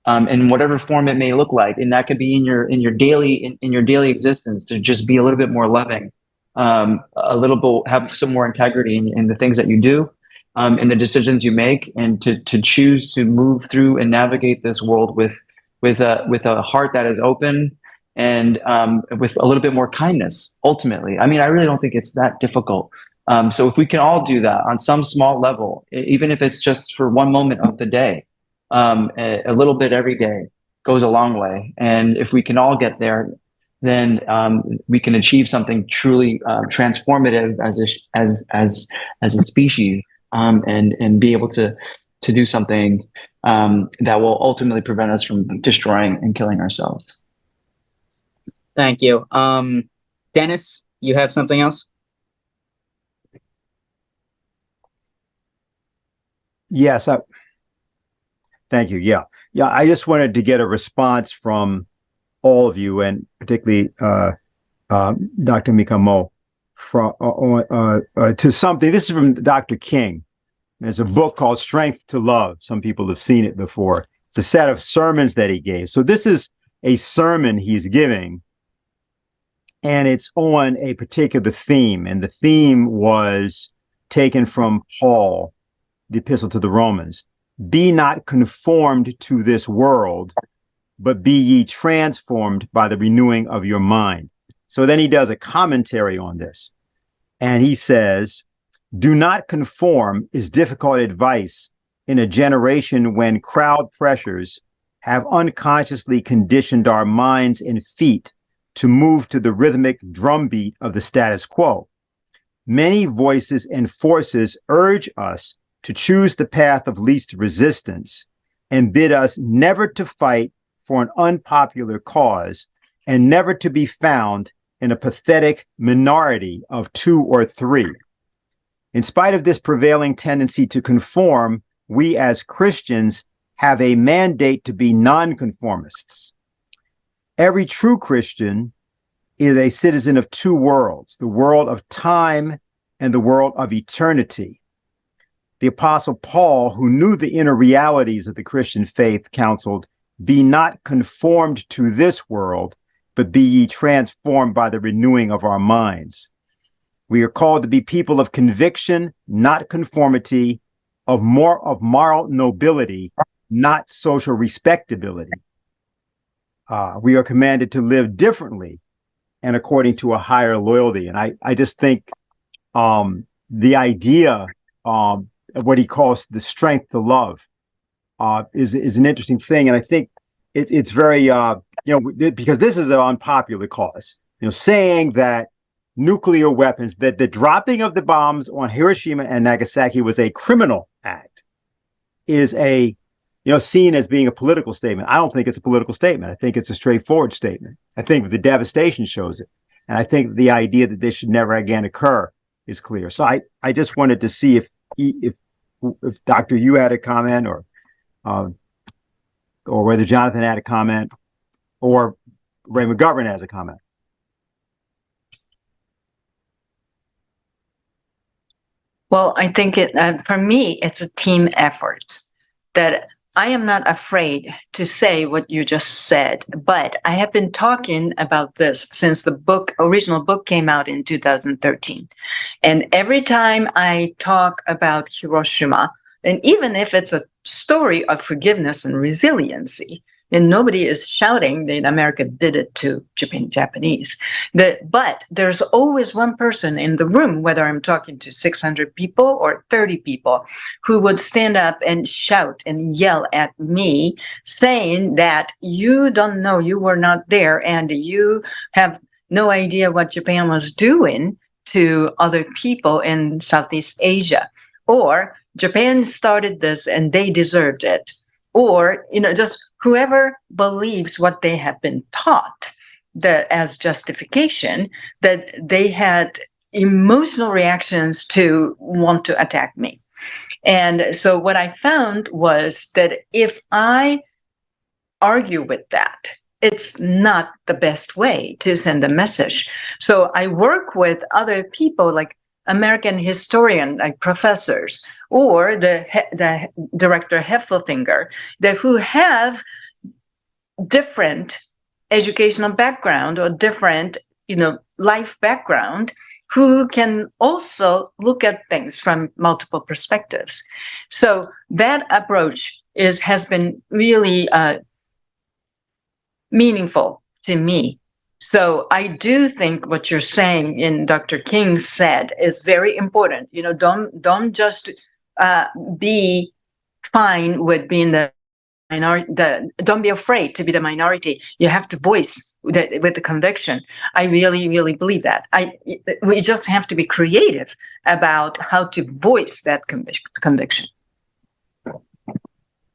in whatever form it may look like, and that could be in your daily existence, to just be a little bit more loving, a little bit, have some more integrity in the things that you do, in the decisions you make, and to choose to move through and navigate this world with a heart that is open, and with a little bit more kindness. Ultimately, I mean, I really don't think it's that difficult. So if we can all do that on some small level, even if it's just for one moment of the day, a little bit every day goes a long way. And if we can all get there, then we can achieve something truly transformative as a species, and be able to do something that will ultimately prevent us from destroying and killing ourselves. Thank you. Dennis, you have something else? Yes. Thank you. Yeah. I just wanted to get a response from all of you, and particularly Dr. Mikamo, to something. This is from Dr. King. There's a book called Strength to Love. Some people have seen it before. It's a set of sermons that he gave. So this is a sermon he's giving, and it's on a particular theme. And the theme was taken from Paul, the Epistle to the Romans. Be not conformed to this world, but be ye transformed by the renewing of your mind. So then he does a commentary on this. And he says, do not conform is difficult advice in a generation when crowd pressures have unconsciously conditioned our minds and feet to move to the rhythmic drumbeat of the status quo. Many voices and forces urge us to choose the path of least resistance and bid us never to fight for an unpopular cause and never to be found in a pathetic minority of 2 or 3. In spite of this prevailing tendency to conform, we as Christians have a mandate to be nonconformists. Every true Christian is a citizen of 2 worlds, the world of time and the world of eternity. The Apostle Paul, who knew the inner realities of the Christian faith, counseled, be not conformed to this world, but be ye transformed by the renewing of our minds. We are called to be people of conviction, not conformity, of moral nobility, not social respectability. We are commanded to live differently and according to a higher loyalty. And I just think the idea of what he calls the strength to love is an interesting thing. And I think it's very, because this is an unpopular cause, saying that nuclear weapons, that the dropping of the bombs on Hiroshima and Nagasaki was a criminal act, is seen as being a political statement. I don't think it's a political statement. I think it's a straightforward statement. I think the devastation shows it. And I think the idea that this should never again occur is clear. So I just wanted to see if Doctor, you had a comment, or whether Jonathan had a comment, or Ray McGovern has a comment. Well, I think for me, it's a team effort. That I am not afraid to say what you just said, but I have been talking about this since the original book came out in 2013. And every time I talk about Hiroshima, and even if it's a story of forgiveness and resiliency, and nobody is shouting that America did it to Japanese. But there's always one person in the room, whether I'm talking to 600 people or 30 people, who would stand up and shout and yell at me, saying that you don't know, you were not there, and you have no idea what Japan was doing to other people in Southeast Asia. Or Japan started this and they deserved it. Or, just whoever believes what they have been taught that as justification, that they had emotional reactions to want to attack me. And so what I found was that if I argue with that, it's not the best way to send a message. So I work with other people, like American historian, like professors, or the director Heffelfinger, who have different educational background or different, life background, who can also look at things from multiple perspectives. So that approach has been really meaningful to me. So I do think what you're saying in Dr. King said is very important. Don't just be fine with being the minority. Don't be afraid to be the minority. You have to voice with the conviction. I really, really believe that. We just have to be creative about how to voice that conviction.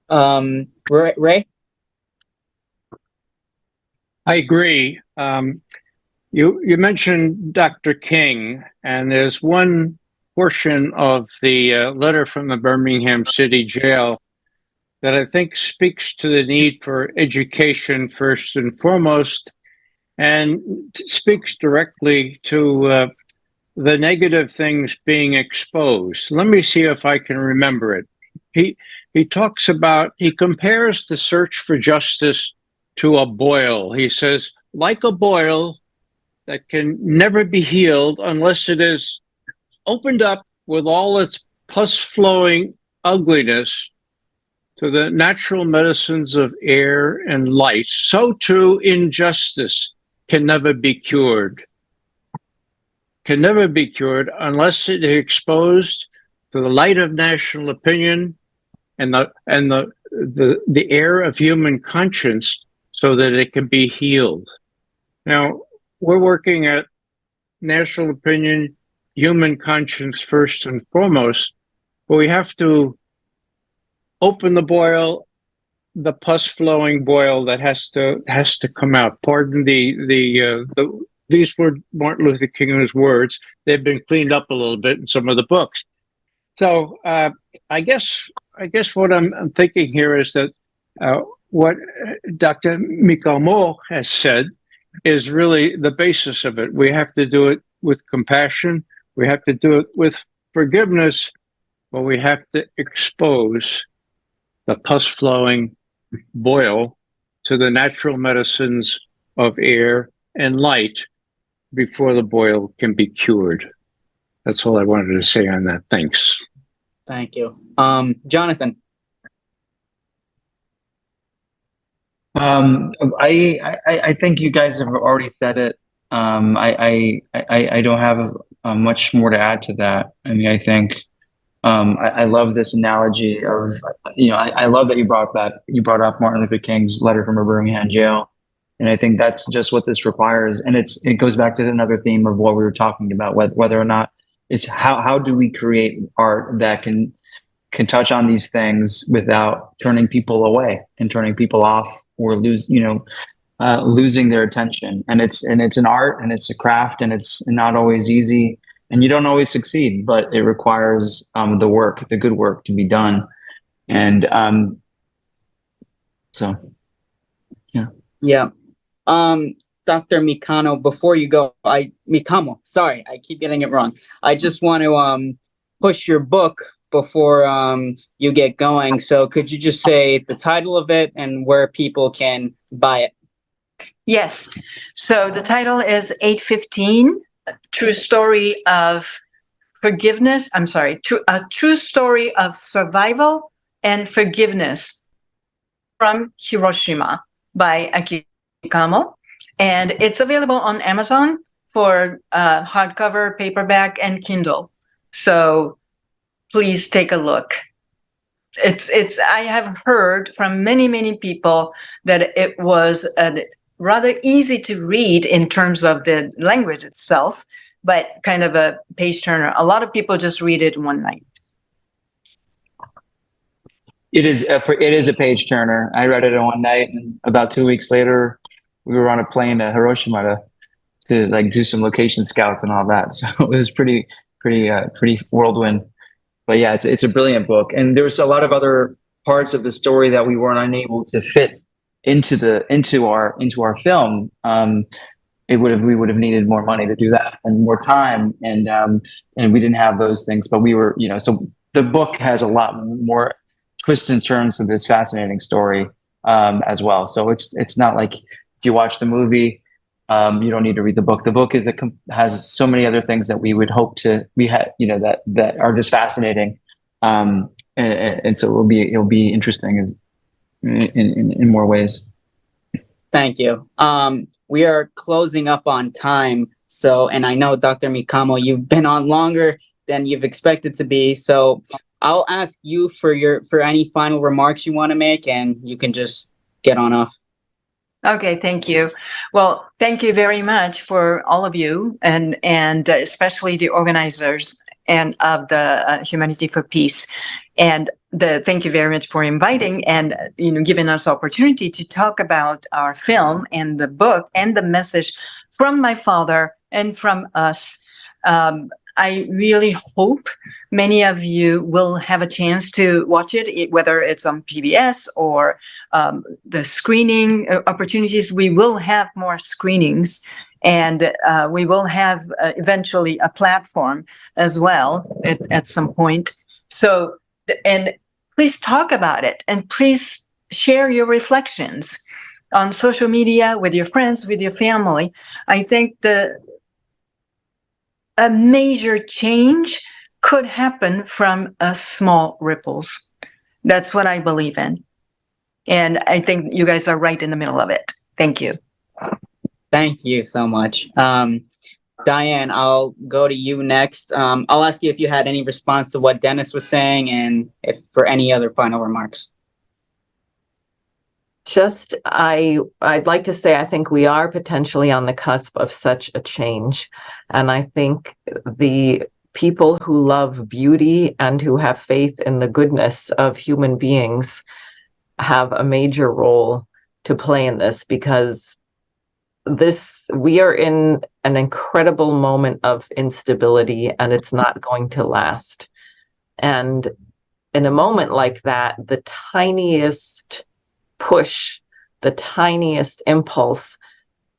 Ray? I agree. You mentioned Dr. King, and there's one portion of the letter from the Birmingham City Jail that I think speaks to the need for education first and foremost, and speaks directly to the negative things being exposed. Let me see if I can remember it. He talks about, he compares the search for justice to a boil. He says, like a boil that can never be healed unless it is opened up with all its pus-flowing ugliness to the natural medicines of air and light, so too injustice can never be cured. Can never be cured unless it is exposed to the light of national opinion and the air of human conscience, so that it can be healed. Now, we're working at national opinion, human conscience first and foremost, but we have to open the boil, the pus-flowing boil that has to come out. Pardon these were Martin Luther King's words. They've been cleaned up a little bit in some of the books. So I guess what I'm thinking here is that what Dr. Mikamo has said is really the basis of it. We have to do it with compassion. We have to do it with forgiveness, but we have to expose the pus-flowing boil to the natural medicines of air and light before the boil can be cured. That's all I wanted to say on that. Thanks. Thank you. Jonathan? I think you guys have already said it. I don't have much more to add to that. I mean, I think I love this analogy of, I love that you brought up Martin Luther King's letter from a Birmingham jail, and I think that's just what this requires. And it goes back to another theme of what we were talking about, whether or not it's how do we create art that can touch on these things without turning people away and turning people off or losing their attention. And it's an art and it's a craft and it's not always easy and you don't always succeed, but it requires the good work to be done. And so, yeah. Yeah. Dr. Mikano, before you go, Mikamo, sorry, I keep getting it wrong. I just want to push your book before you get going. So could you just say the title of it and where people can buy it? Yes. So the title is 815, True Story of Forgiveness. I'm sorry, a true story of survival and forgiveness from Hiroshima by Mikamo. And it's available on Amazon for hardcover, paperback, and Kindle. So please take a look. I have heard from many people that it was rather easy to read in terms of the language itself, but kind of a page turner. A lot of people just read it in one night. It is a page turner. I read it in one night, and about 2 weeks later, we were on a plane to Hiroshima to like do some location scouts and all that. So it was pretty whirlwind. But yeah, it's a brilliant book, and there's a lot of other parts of the story that we weren't unable to fit into our film. we would have needed more money to do that and more time, and we didn't have those things. But we were, so the book has a lot more twists and turns to this fascinating story as well. So it's not like if you watch the movie, you don't need to read the book. The book has so many other things that we would hope that are just fascinating, and so it'll be interesting in more ways. Thank you. We are closing up on time. So, and I know Dr. Mikamo, you've been on longer than you've expected to be. So I'll ask you for any final remarks you want to make, and you can just get on off. Okay, thank you. Well, thank you very much for all of you, and especially the organizers and of the Humanity for Peace. And thank you very much for inviting and giving us opportunity to talk about our film and the book and the message from my father and from us. I really hope many of you will have a chance to watch it, whether it's on PBS or the screening opportunities. We will have more screenings, and we will have eventually a platform as well at some point. So, and please talk about it, and please share your reflections on social media with your friends, with your family. I think a major change could happen from small ripples. That's what I believe in. And I think you guys are right in the middle of it. Thank you. Thank you so much. Diane, I'll go to you next. I'll ask you if you had any response to what Dennis was saying, and if for any other final remarks. Just, I'd like to say I think we are potentially on the cusp of such a change. And I think the people who love beauty and who have faith in the goodness of human beings have a major role to play in this, because we are in an incredible moment of instability, and it's not going to last. And in a moment like that, the tiniest push, the tiniest impulse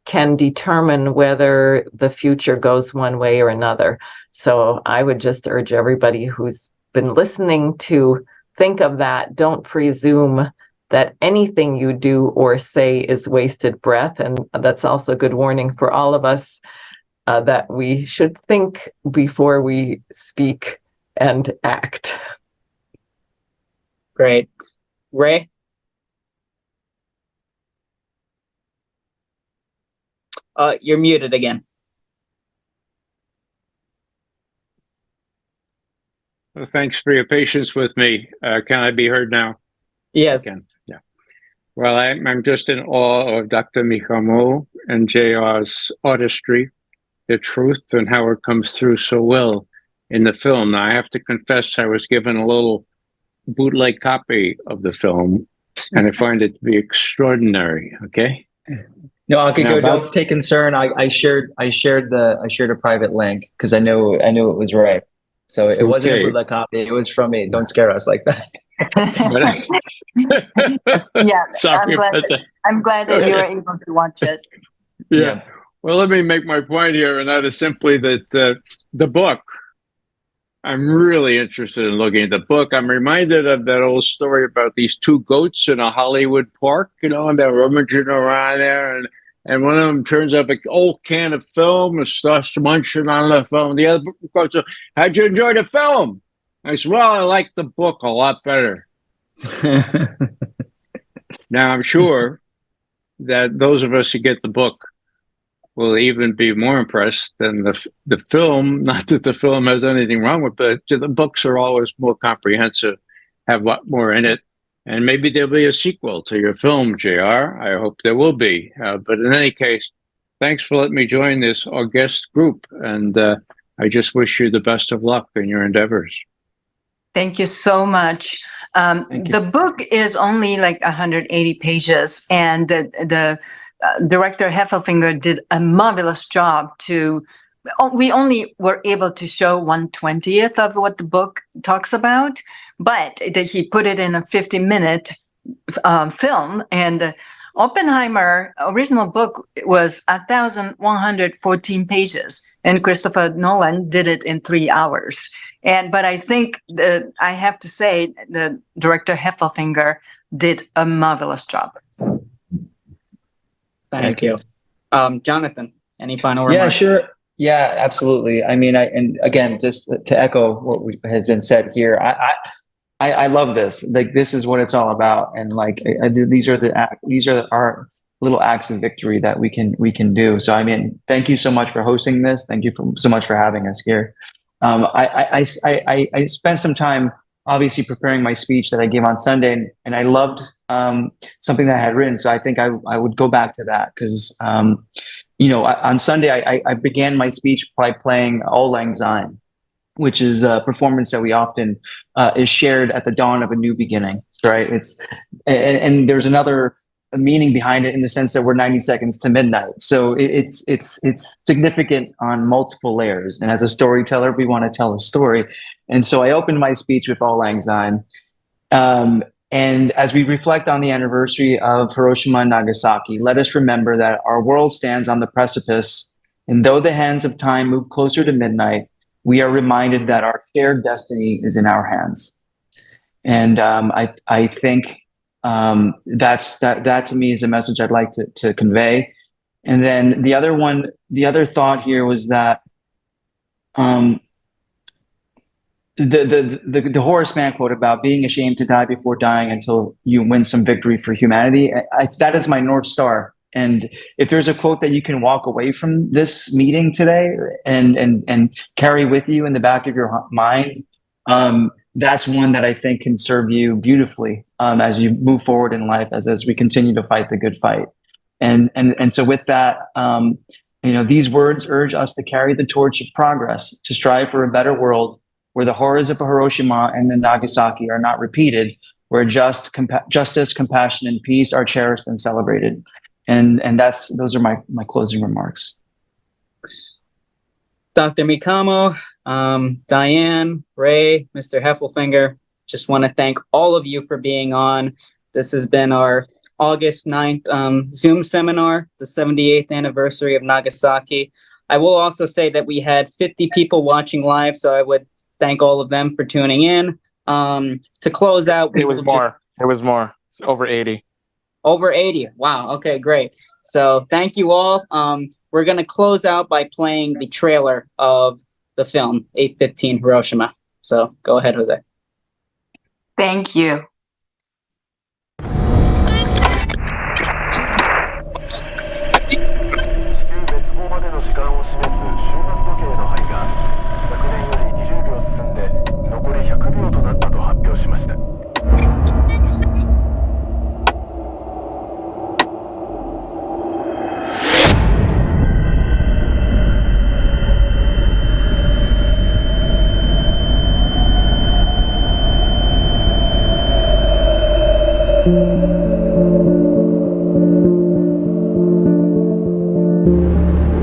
can determine whether the future goes one way or another. So I would just urge everybody who's been listening to think of that. Don't presume that anything you do or say is wasted breath. And that's also a good warning for all of us, that we should think before we speak and act. Great. Ray? You're muted again. Well, thanks for your patience with me. Can I be heard now? Yes. Yeah. Well, I'm just in awe of Dr. Mikamo and JR's artistry, the truth, and how it comes through so well in the film. Now, I have to confess, I was given a little bootleg copy of the film, and I find it to be extraordinary. Okay. No, Akiko, don't take concern. I shared a private link because I knew it was right. So it wasn't a bootleg copy. It was from me. Don't scare us like that. Yeah, Sorry I'm glad that you were able to watch it. Yeah. Well, let me make my point here, and that is simply that the book, I'm really interested in looking at the book. I'm reminded of that old story about these two goats in a Hollywood park, and they're rummaging around there, and one of them turns up an old can of film and starts munching on the film. The other goes, "How'd you enjoy the film?" I said, "Well, I like the book a lot better." Now, I'm sure that those of us who get the book will even be more impressed than the film. Not that the film has anything wrong with it, but the books are always more comprehensive, have a lot more in it. And maybe there'll be a sequel to your film, JR. I hope there will be. But in any case, thanks for letting me join this august group. And I just wish you the best of luck in your endeavors. Thank you so much. The book is only like 180 pages, and the director Heffelfinger did a marvelous job we only were able to show 1/20th of what the book talks about, but he put it in a 50-minute film, and Oppenheimer original book was 1,114 pages, and Christopher Nolan did it in 3 hours. But I think that I have to say the director Heffelfinger did a marvelous job. Thank you. Jonathan, any final remarks? Yeah, sure. Yeah, absolutely. I mean, and again, just to echo what has been said here, I love this. Like, this is what it's all about, and like these are our little acts of victory that we can do. So, I mean, thank you so much for hosting this. Thank you so much for having us here. I spent some time obviously preparing my speech that I gave on Sunday, and I loved something that I had written. So I think I would go back to that because on Sunday I began my speech by playing Auld Lang Syne, which is a performance that we often is shared at the dawn of a new beginning, right? And there's another meaning behind it in the sense that we're 90 seconds to midnight. So it's significant on multiple layers. And as a storyteller, we want to tell a story. And so I opened my speech with Auld Lang Syne. And as we reflect on the anniversary of Hiroshima and Nagasaki, let us remember that our world stands on the precipice. And though the hands of time move closer to midnight, we are reminded that our shared destiny is in our hands. And I think that to me is a message I'd like to convey. And then the other thought here was that the Horace Mann quote about being ashamed to die before dying until you win some victory for humanity, that is my North Star. And if there's a quote that you can walk away from this meeting today and carry with you in the back of your mind, that's one that I think can serve you beautifully as you move forward in life, as we continue to fight the good fight. And so with that, these words urge us to carry the torch of progress, to strive for a better world where the horrors of Hiroshima and Nagasaki are not repeated, where justice, compassion, and peace are cherished and celebrated. And those are my closing remarks. Dr. Mikamo, Diane, Ray, Mr. Heffelfinger, just want to thank all of you for being on. This has been our August 9th Zoom seminar, the 78th anniversary of Nagasaki. I will also say that we had 50 people watching live, so I would thank all of them for tuning in. To close out, it was more. It's over 80. Over 80. Wow. Okay, great. So thank you all. We're going to close out by playing the trailer of the film 8/15 Hiroshima. So go ahead, Jose. Thank you.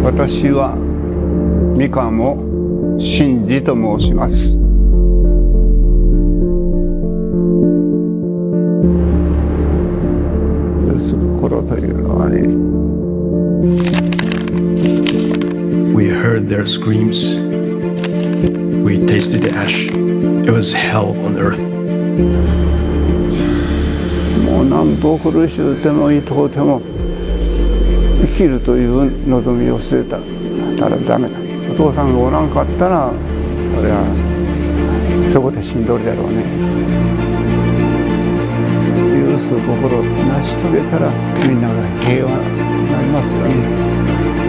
私は三鴨真嗣と申します。です頃というのはね。We heard their screams. We tasted the ash. It was hell on earth. もう何歩苦しゅうてもいとうても生きるという望みを捨てたらダメだ。お父さんがおらんかったら俺はそこで死んどるだろうね。許す心を成し遂げたらみんなが平和になりますよね。